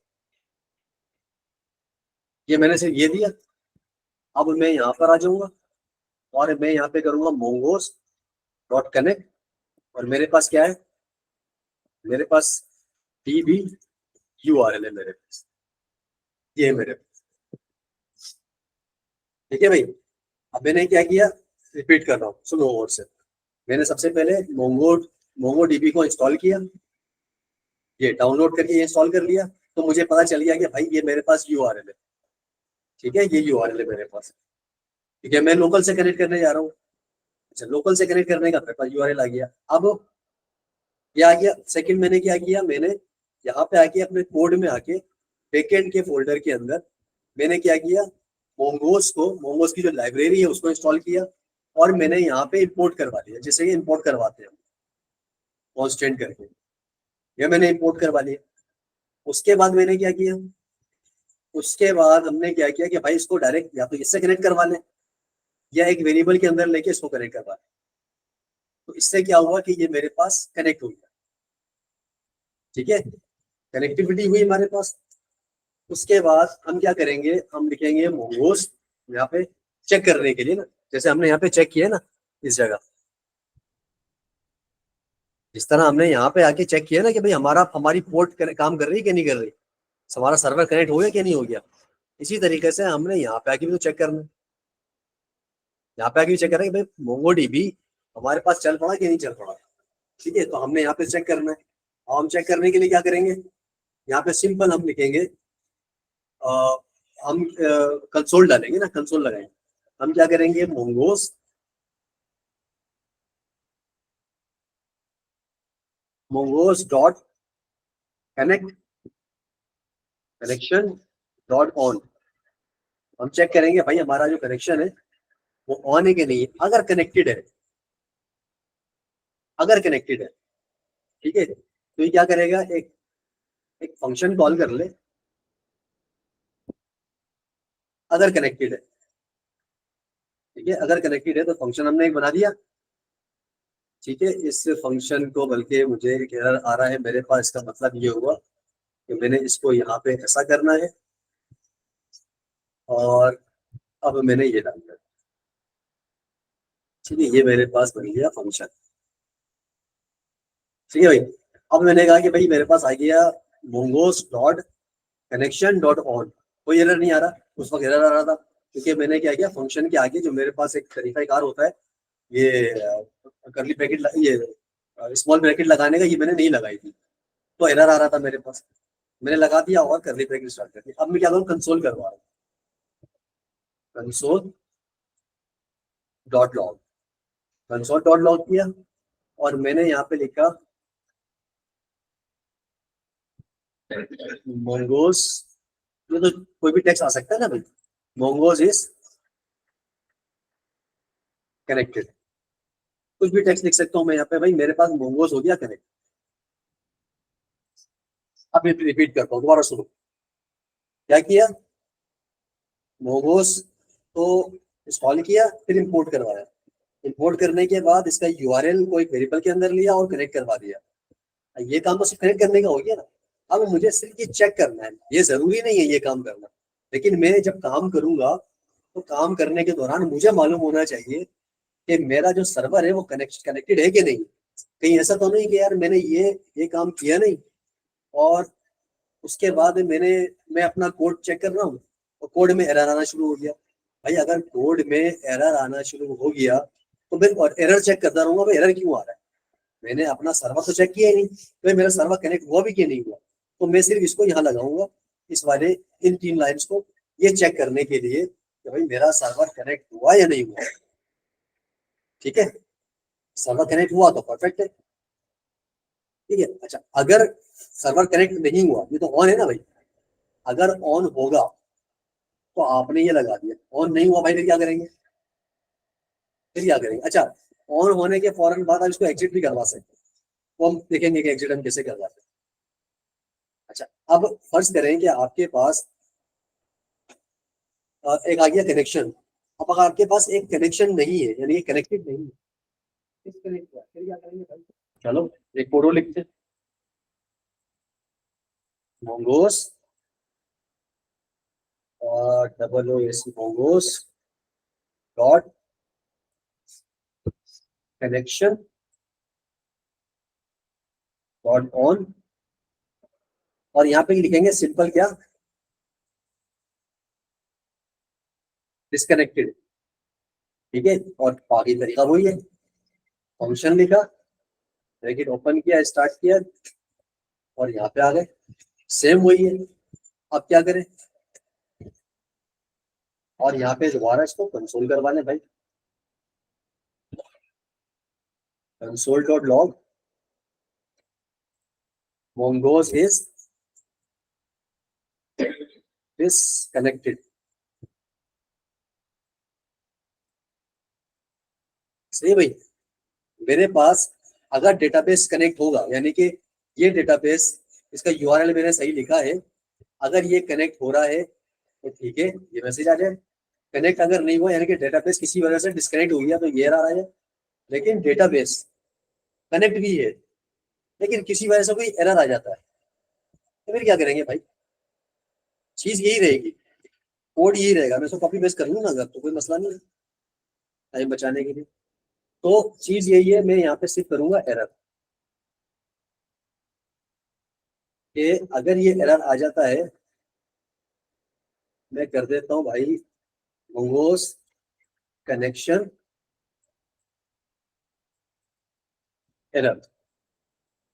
ये मैंने सिर्फ ये दिया। अब मैं यहाँ पर आ जाऊंगा और मैं यहाँ पे करूंगा मोंगोस डॉट कनेक्ट, और मेरे पास क्या है, मेरे पास डीबी यूआरएल है मेरे पास, ये है मेरे पास। ठीक है भाई, अब मैंने क्या किया, रिपीट कर रहा हूँ, सुनो और से। मैंने सबसे पहले मोंगो डीबी को इंस्टॉल किया, ये डाउनलोड करके ये इंस्टॉल कर लिया। तो मुझे पता चल गया कि भाई ये मेरे पास यूआरएल है। ठीक है, ये यूआरएल है मेरे पास। ठीक है, मैं लोकल से कनेक्ट करने जा रहा हूँ। अच्छा, लोकल से कनेक्ट करने का मेरे पास यूआरएल आ गया। अब क्या आ गया, सेकंड मैंने क्या किया, मैंने यहाँ पे आके अपने कोड में आके बैकएंड के फोल्डर के अंदर मैंने क्या किया, मोंगोस की जो लाइब्रेरी है उसको इंस्टॉल किया, और मैंने यहाँ पे इंपोर्ट करवा दिया, जैसे कि इंपोर्ट करवाते हैं कॉन्स्टेंट करके, ये मैंने इंपोर्ट करवा लिया। उसके बाद मैंने क्या किया, उसके बाद हमने क्या किया कि भाई इसको डायरेक्ट या तो इससे कनेक्ट करवा लें या एक वेरिएबल के अंदर लेके इसको कनेक्ट करवा लें। तो इससे क्या हुआ कि ये मेरे पास कनेक्ट हो गया, ठीक है, कनेक्टिविटी हुई हमारे पास। उसके बाद हम क्या करेंगे, हम लिखेंगे मोंगोस यहाँ पे चेक करने के लिए ना, जैसे हमने यहाँ पे चेक किया ना इस जगह, जिस तरह हमने यहाँ पे आके चेक किया ना कि भाई हमारी पोर्ट काम कर रही है कि नहीं कर रही, हमारा सर्वर कनेक्ट हो गया कि नहीं हो गया, इसी तरीके से हमने यहाँ पे आके भी तो चेक करना है। यहाँ पे आके भी चेक करना है कि भाई मोंगोडीबी हमारे पास चल पड़ा कि नहीं चल पड़ा, ठीक है। तो हमने यहाँ पे चेक करना है। और हम चेक करने के लिए क्या करेंगे, यहाँ पे सिंपल हम लिखेंगे, हम कंसोल डालेंगे ना, कंसोल लगाएंगे। हम क्या करेंगे, mongoose dot connection dot on. हम चेक करेंगे भाई हमारा जो कनेक्शन है वो ऑन है कि नहीं है। अगर कनेक्टेड है, ठीक है, तो ये क्या करेगा, एक फंक्शन कॉल कर ले, अगर कनेक्टेड है, ठीक है, अगर कनेक्टेड है तो फंक्शन हमने एक बना दिया, ठीक है। इस फंक्शन को, बल्कि मुझे एक एरर आ रहा है मेरे पास, इसका मतलब ये हुआ कि मैंने इसको यहाँ पे ऐसा करना है और अब मैंने ये डालना है, ठीक है, ये मेरे पास बन गया फंक्शन, ठीक है भाई। अब मैंने कहा कि भाई मेरे पास आ गया mongoose dot connection dot on, कोई एरर नहीं आ रहा, उस वक्त एरर आ रहा था क्योंकि मैंने क्या किया, फंक्शन के आगे जो मेरे पास एक तरीकाकार होता है, ये करली ब्रैकेट, ये स्मॉल ब्रैकेट लगाने का, ये मैंने नहीं लगाई थी, तो एरर आ रहा था मेरे पास, मैंने लगा दिया और करली ब्रैकेट स्टार्ट कर दिया। अब मैं क्या करूँ, कंसोल करवा रहा हूँ, console dot log, console dot log किया और मैंने यहाँ पे लिखा मोंगोस, ये तो कोई भी टेक्स्ट आ सकता है ना भाई, मोंगोस इज कनेक्टेड, कुछ भी टेक्स्ट लिख सकता हूँ मैं यहाँ पे, भाई मेरे पास मोंगोस हो गया कनेक्ट। अब मैं रिपीट करता हूँ, दोबारा सुनो, क्या किया, मोंगोस तो इंस्टॉल किया, फिर इंपोर्ट करवाया, इंपोर्ट करने के बाद इसका यूआरएल को एक वेरिएबल के अंदर लिया और कनेक्ट करवा दिया। ये काम तो सिर्फ कनेक्ट करने का हो गया ना। अब मुझे सिर्फ ये चेक करना है, ये जरूरी नहीं है ये काम करना, लेकिन मैं जब काम करूंगा तो काम करने के दौरान मुझे मालूम होना चाहिए कि मेरा जो सर्वर है वो कनेक्टेड है कि नहीं। कहीं ऐसा तो नहीं कि यार मैंने ये काम किया नहीं और उसके बाद मैं अपना कोड चेक कर रहा हूँ और कोड में एरर आना शुरू हो गया। भाई अगर कोड में एरर आना शुरू हो गया तो फिर एरर चेक करता रहूंगा, भाई एरर क्यों आ रहा है, मैंने अपना सर्वर तो चेक किया ही नहीं, तो मेरा सर्वर कनेक्ट हुआ भी कि नहीं हुआ। तो मैं सिर्फ इसको यहाँ लगाऊंगा, इस वाले इन 3 लाइन्स को, ये चेक करने के लिए कि भाई मेरा सर्वर कनेक्ट हुआ या नहीं हुआ, ठीक है। सर्वर कनेक्ट हुआ तो परफेक्ट है, ठीक है। अच्छा, अगर सर्वर कनेक्ट नहीं हुआ, ये तो ऑन है ना भाई, अगर ऑन होगा तो आपने ये लगा दिया, ऑन नहीं हुआ भाई फिर क्या करेंगे, अच्छा, ऑन होने के फौरन बाद आप इसको एग्जिट भी करवा सकते हैं, तो हम देखेंगे कि एग्जिट हम कैसे करवाते हैं। अच्छा, अब फर्ज करें कि आपके पास एक आ गया कनेक्शन। अब अगर आपके पास एक कनेक्शन नहीं है, यानी ये कनेक्टेड नहीं है, डिस्कनेक्ट हुआ, फिर क्या करेंगे भाई, चलो एक कोड और लिखते हैं, mongoose WOS mongoose dot connection dot on, और यहाँ पे लिखेंगे सिंपल क्या, डिस्कनेक्टेड, ठीक है। और बाकी तरीका वही है, फंक्शन लिखा, ब्रैकेट ओपन किया, स्टार्ट किया और यहाँ पे आ गए, सेम वही है। अब क्या करें, और यहाँ पे दोबारा इसको कंसोल करवा लें भाई, console dot log mongoose is disconnected, सही भाई। मेरे पास अगर डेटाबेस कनेक्ट होगा, यानी कि ये डेटाबेस, इसका यूआरएल मैंने सही लिखा है, अगर ये कनेक्ट हो रहा है तो ठीक है, ये मैसेज आ जाए। कनेक्ट अगर नहीं हुआ यानी कि डेटाबेस किसी वजह से डिस्कनेक्ट हो गया तो ये एरर आ जाए। लेकिन डेटाबेस कनेक्ट भी है लेकिन किसी वजह से कोई एरर आ जाता है तो फिर क्या करेंगे भाई? चीज यही रहेगी, कोड यही रहेगा, मैं इसको कॉपी पेस्ट कर लूंगा अगर, तो कोई मसला नहीं है टाइम बचाने के लिए। तो चीज यही है, मैं यहाँ पे सिर्फ करूंगा एरर, कि अगर ये एरर आ जाता है मैं कर देता हूँ भाई मोंगोस कनेक्शन एरर।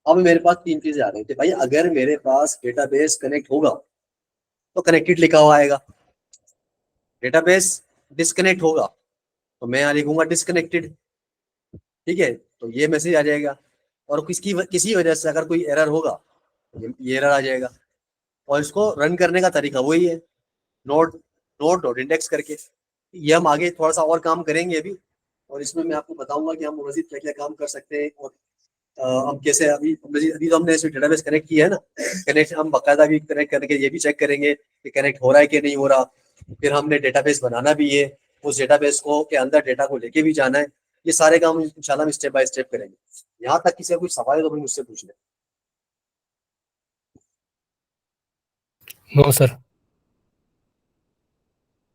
अब मेरे पास तीन चीजें आ रही थी भाई, अगर मेरे पास डेटाबेस कनेक्ट होगा तो कनेक्टेड लिखा हुआ आएगा, डेटाबेस डिस्कनेक्ट होगा तो मैं यहाँ लिखूंगा डिस्कनेक्टेड। ठीक है, तो ये मैसेज आ जाएगा। और किसी वजह से अगर कोई एरर होगा तो ये एरर आ जाएगा। और इसको रन करने का तरीका वही है, नोट नोट डॉट इंडेक्स करके। ये हम आगे थोड़ा सा और काम करेंगे अभी, और इसमें मैं आपको बताऊंगा कि हम मजीद क्या क्या काम कर सकते हैं। और हम कैसे अभी अभी तो हमने इसमें डेटाबेस कनेक्ट किया है ना, कनेक्ट हम बाकायदा भी कनेक्ट करके ये भी चेक करेंगे कि कनेक्ट हो रहा है कि नहीं हो रहा। फिर हमने डेटाबेस बनाना भी है, उस डेटाबेस को के अंदर डेटा को लेके भी जाना है। ये सारे काम इंशाल्लाह हम स्टेप बाय स्टेप करेंगे। यहाँ तक किसी का कोई सवाल है तो भाई मुझसे पूछ ले। No sir.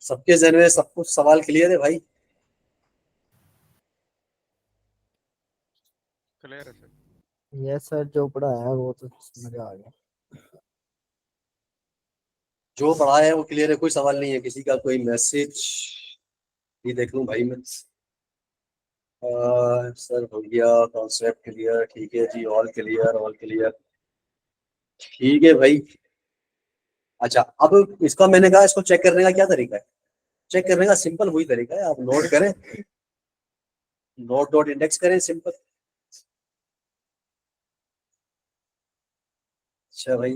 सबके जहन में सब कुछ सवाल क्लियर है भाई? क्लियर है सर। यस सर, जो पढ़ाया है वो तो समझ आ गया। जो पढ़ा है वो क्लियर है, कोई सवाल नहीं है किसी का? कोई मैसेज ये देख लूं भाई मैं। सर हो गया, कॉन्सेप्ट क्लियर, ठीक है जी, ऑल क्लियर ऑल क्लियर, ठीक है भाई। अच्छा, अब इसका मैंने कहा इसको चेक करने का क्या तरीका है? चेक करने का सिंपल वही तरीका है, आप नोट करें, नोट डॉट इंडेक्स करें, सिंपल। अच्छा भाई,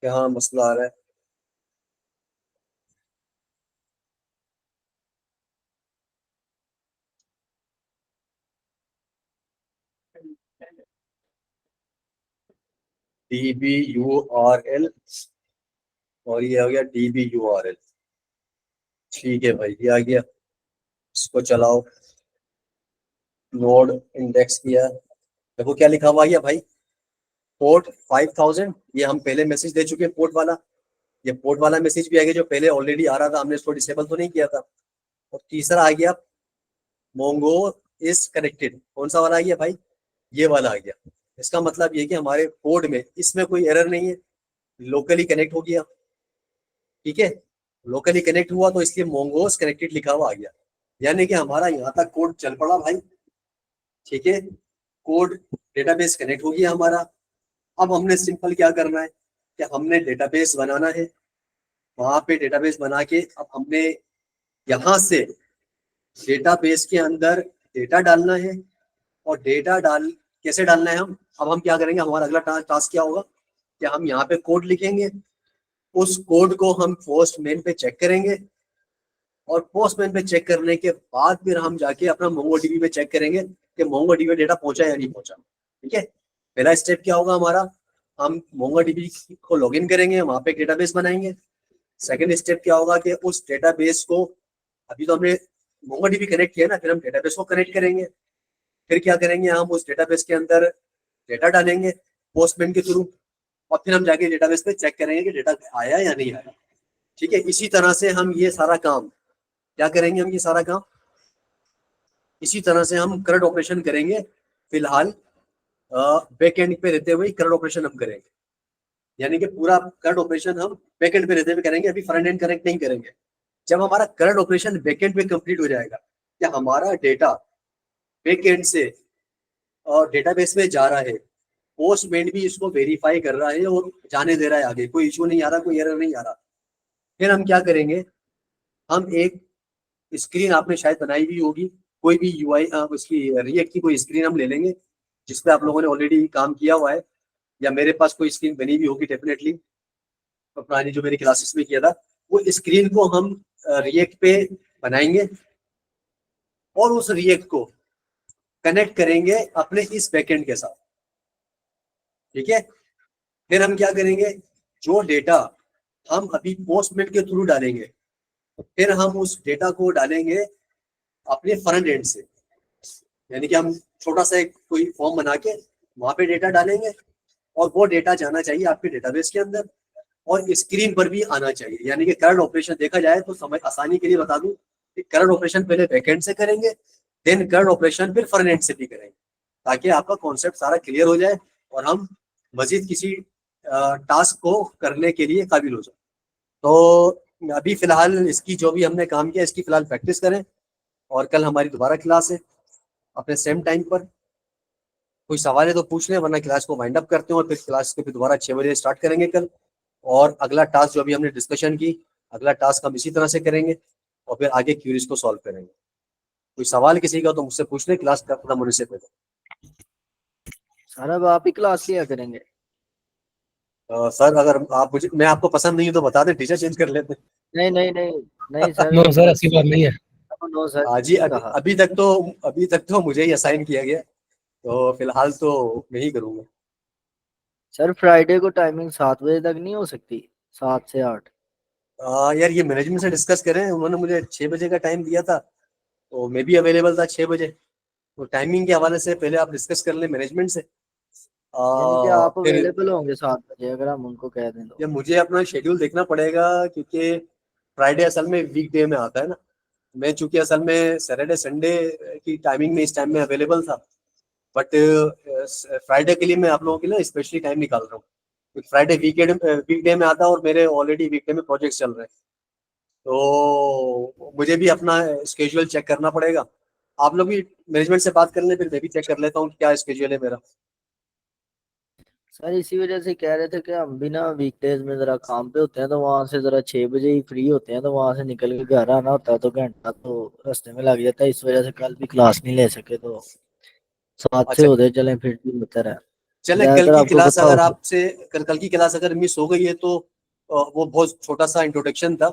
क्या मसला आ रहा है? DBURL, और ये आ गया DBURL। ठीक है भाई, ये आ गया, इसको चलाओ, नोड इंडेक्स किया। देखो क्या लिखा हुआ है भाई, पोर्ट 5000। ये हम पहले मैसेज दे चुके हैं पोर्ट वाला, ये पोर्ट वाला मैसेज भी आ गया जो पहले ऑलरेडी आ रहा था, हमने इसको डिसेबल तो नहीं किया था। और तीसरा आ गया मोंगो इज कनेक्टेड, कौन सा वाला आ गया भाई? ये वाला आ गया। इसका मतलब ये कि हमारे कोड में इसमें कोई एरर नहीं है, लोकली कनेक्ट हो गया। ठीक है, लोकली कनेक्ट हुआ तो इसलिए मोंगोस कनेक्टेड लिखा हुआ आ गया, यानी कि हमारा यहाँ तक कोड चल पड़ा भाई। ठीक है, कोड डेटाबेस कनेक्ट हो गया हमारा। अब हमने सिंपल क्या करना है कि हमने डेटाबेस बनाना है, वहां पे डेटाबेस बना के अब हमने यहाँ से डेटाबेस के अंदर डेटा डालना है। और डेटा डाल कैसे डालना है हम? अब हम क्या करेंगे, हमारा अगला टास्क क्या होगा कि हम यहाँ पे कोड लिखेंगे, उस कोड को हम पोस्टमैन पे चेक करेंगे, और पोस्टमैन पे चेक करने के बाद फिर हम जाके अपना मोंगोडीबी पे चेक करेंगे कि मोंगोडीबी डेटा पहुंचा या नहीं पहुंचा। ठीक है, पहला स्टेप क्या होगा हमारा, हम मोंगोडीबी को लॉगिन करेंगे, वहां पे डेटाबेस बनाएंगे। सेकंड स्टेप क्या होगा कि उस डेटाबेस को, अभी तो हमने मोंगोडीबी कनेक्ट किया ना, फिर हम डेटाबेस को कनेक्ट करेंगे। फिर क्या करेंगे, हम उस डेटाबेस के अंदर डेटा डालेंगे पोस्टमैन के थ्रू, और फिर हम जाके डेटाबेस पे चेक करेंगे कि डेटा आया या नहीं आया। ठीक है, इसी तरह से हम ये सारा काम क्या करेंगे, हम ये सारा काम इसी तरह से हम करंट ऑपरेशन करेंगे। फिलहाल बैक एंड पे रहते हुए करंट ऑपरेशन हम करेंगे, यानी कि पूरा करंट ऑपरेशन हम बैक एंड पे रहते हुए करेंगे, अभी फ्रंट एंड कनेक्ट नहीं करेंगे। जब हमारा करंट ऑपरेशन बैक एंड पे कंप्लीट हो जाएगा, क्या हमारा डेटा बैक एंड से और डेटाबेस में जा रहा है, पोस्टमैन भी इसको वेरीफाई कर रहा है और जाने दे रहा है आगे, कोई इशू नहीं आ रहा, कोई एरर नहीं आ रहा, फिर हम क्या करेंगे, हम एक स्क्रीन आपने शायद बनाई हुई होगी, कोई भी यूआई उसकी रिएक्ट की कोई स्क्रीन हम ले लेंगे जिसपे आप लोगों ने ऑलरेडी काम किया हुआ है, या मेरे पास कोई स्क्रीन बनी हुई होगी डेफिनेटली, पुरानी जो मेरी क्लासेस में किया था, वो स्क्रीन को हम रिएक्ट पे बनाएंगे और उस रिएक्ट को कनेक्ट करेंगे अपने इस बैकएंड के साथ। ठीक है, फिर हम क्या करेंगे, जो डेटा हम अभी पोस्टमेट के थ्रू डालेंगे, फिर हम उस डेटा को डालेंगे अपने फ्रंट एंड से, यानी कि हम छोटा सा एक कोई फॉर्म बना के वहां पे डेटा डालेंगे और वो डेटा जाना चाहिए आपके डेटाबेस के अंदर और स्क्रीन पर भी आना चाहिए। यानी कि करंट ऑपरेशन देखा जाए तो समझ आसानी के लिए बता दूं कि करंट ऑपरेशन पहले बैकएंड से करेंगे, देन करंट ऑपरेशन फिर फ्रंट एंड से भी करेंगे, ताकि आपका कॉन्सेप्ट सारा क्लियर हो जाए और हम मजीद किसी टास्क को करने के लिए काबिल हो जाए। तो अभी फिलहाल इसकी जो भी हमने काम किया इसकी फिलहाल प्रैक्टिस करें और कल हमारी दोबारा क्लास है अपने सेम टाइम पर। कोई सवाल है तो पूछ लें, वरना क्लास को वाइंड अप करते हैं और फिर क्लास को फिर दोबारा 6 बजे स्टार्ट करेंगे कल। और अगला टास्क जो अभी हमने डिस्कशन की, अगला टास्क हम इसी तरह से करेंगे और फिर आगे क्यूरीज को सॉल्व करेंगे। कोई सवाल किसी का तो मुझसे पूछ लें क्लास खत्म होने से पहले। सर अब आप ही क्लास लिया करेंगे? सर अगर आप मुझे मैं आपको पसंद नहीं हूँ तो बता दें, टीचर चेंज कर लेते हैं। नहीं नहीं नहीं नहीं सर, नो सर, ऐसी बात नहीं है। नो सर, जी नहीं कहा। अभी तक तो मुझे ही असाइन किया गया, तो फिलहाल तो मैं ही करूँगा। सर फ्राइडे को टाइमिंग 7 बजे तक नहीं हो सकती? 7 से 8? यार ये मैनेजमेंट से डिस्कस करें, उन्होंने मुझे 6 बजे का टाइम दिया था तो मैं भी अवेलेबल था 6 बजे। तो टाइमिंग के हवाले से पहले आप डिस्कस कर लें मैनेजमेंट से। यानी कि आप फिर अवेलेबल होंगे 7 बजे अगर हम उनको कह दें तो? या मुझे अपना शेड्यूल देखना पड़ेगा, क्योंकि फ्राइडे असल में वीक डे में आता है ना। मैं चूंकि असल में सैटरडे संडे की टाइमिंग में इस टाइम में अवेलेबल था, बट फ्राइडे के लिए मैं आप लोगों के लिए स्पेशली टाइम निकाल रहा हूँ। फ्राइडे वीकडे में आता है और मेरे ऑलरेडी वीकडे में प्रोजेक्ट्स चल रहे हैं, तो मुझे भी अपना स्केड्यूल चेक करना पड़ेगा। आप लोग भी मैनेजमेंट से बात कर लें, फिर मैं भी चेक कर लेता हूँ क्या स्केड्यूल है मेरा। सर इसी वजह से कह रहे थे कि हम भी ना वीकडेज में जरा काम पे होते हैं, तो वहां से जरा 6 बजे ही फ्री होते हैं, तो वहां से निकल के घर आना होता है तो घंटा तो रास्ते में लग जाता है। इस वजह से कल भी क्लास नहीं ले सके, तो 7 से अच्छा, होते चले फिर भी बेहतर है। चले कल ज्यादातर की आपको क्लास पता अगर हो। आपसे कल की क्लास अगर मिस हो गई है तो वो बहुत छोटा सा इंट्रोडक्शन था,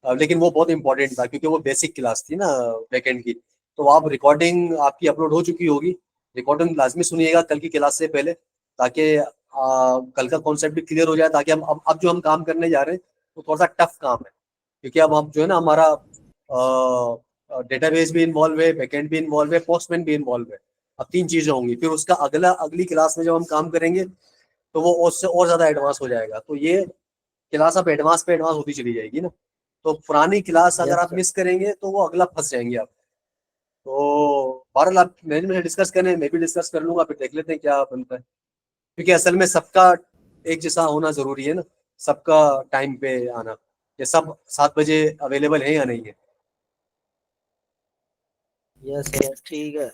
लेकिन वो बहुत इंपॉर्टेंट था क्योंकि वो बेसिक क्लास थी ना बैकएंड की। तो आप रिकॉर्डिंग आपकी अपलोड हो चुकी होगी, रिकॉर्डिंग लाजमी सुनिएगा कल की क्लास से पहले, ताकि कल का कॉन्सेप्ट भी क्लियर हो जाए, ताकि हम अब जो हम काम करने जा रहे हैं वो थोड़ा सा टफ काम है, क्योंकि अब हम जो है ना हमारा डेटाबेस भी इन्वॉल्व है, बैकएंड भी इन्वॉल्व है, पोस्टमैन भी इन्वॉल्व है। अब 3 चीजें होंगी, फिर उसका अगली क्लास में जब हम काम करेंगे तो वो उससे और ज्यादा एडवांस हो जाएगा। तो ये क्लास अब एडवांस पे एडवांस होती चली जाएगी ना। तो पुरानी क्लास अगर यस आप सर। मिस करेंगे तो वो अगला फंस जाएंगे आप। तो बहरहाल आप मैनेजमेंट से डिस्कस करें, मैं भी डिस्कस कर लूंगा, फिर देख लेते हैं क्या बनता है। क्योंकि असल में सबका एक जैसा होना जरूरी है ना, सबका टाइम पे आना, ये सब 7 बजे अवेलेबल है या नहीं है। यस सर ठीक है।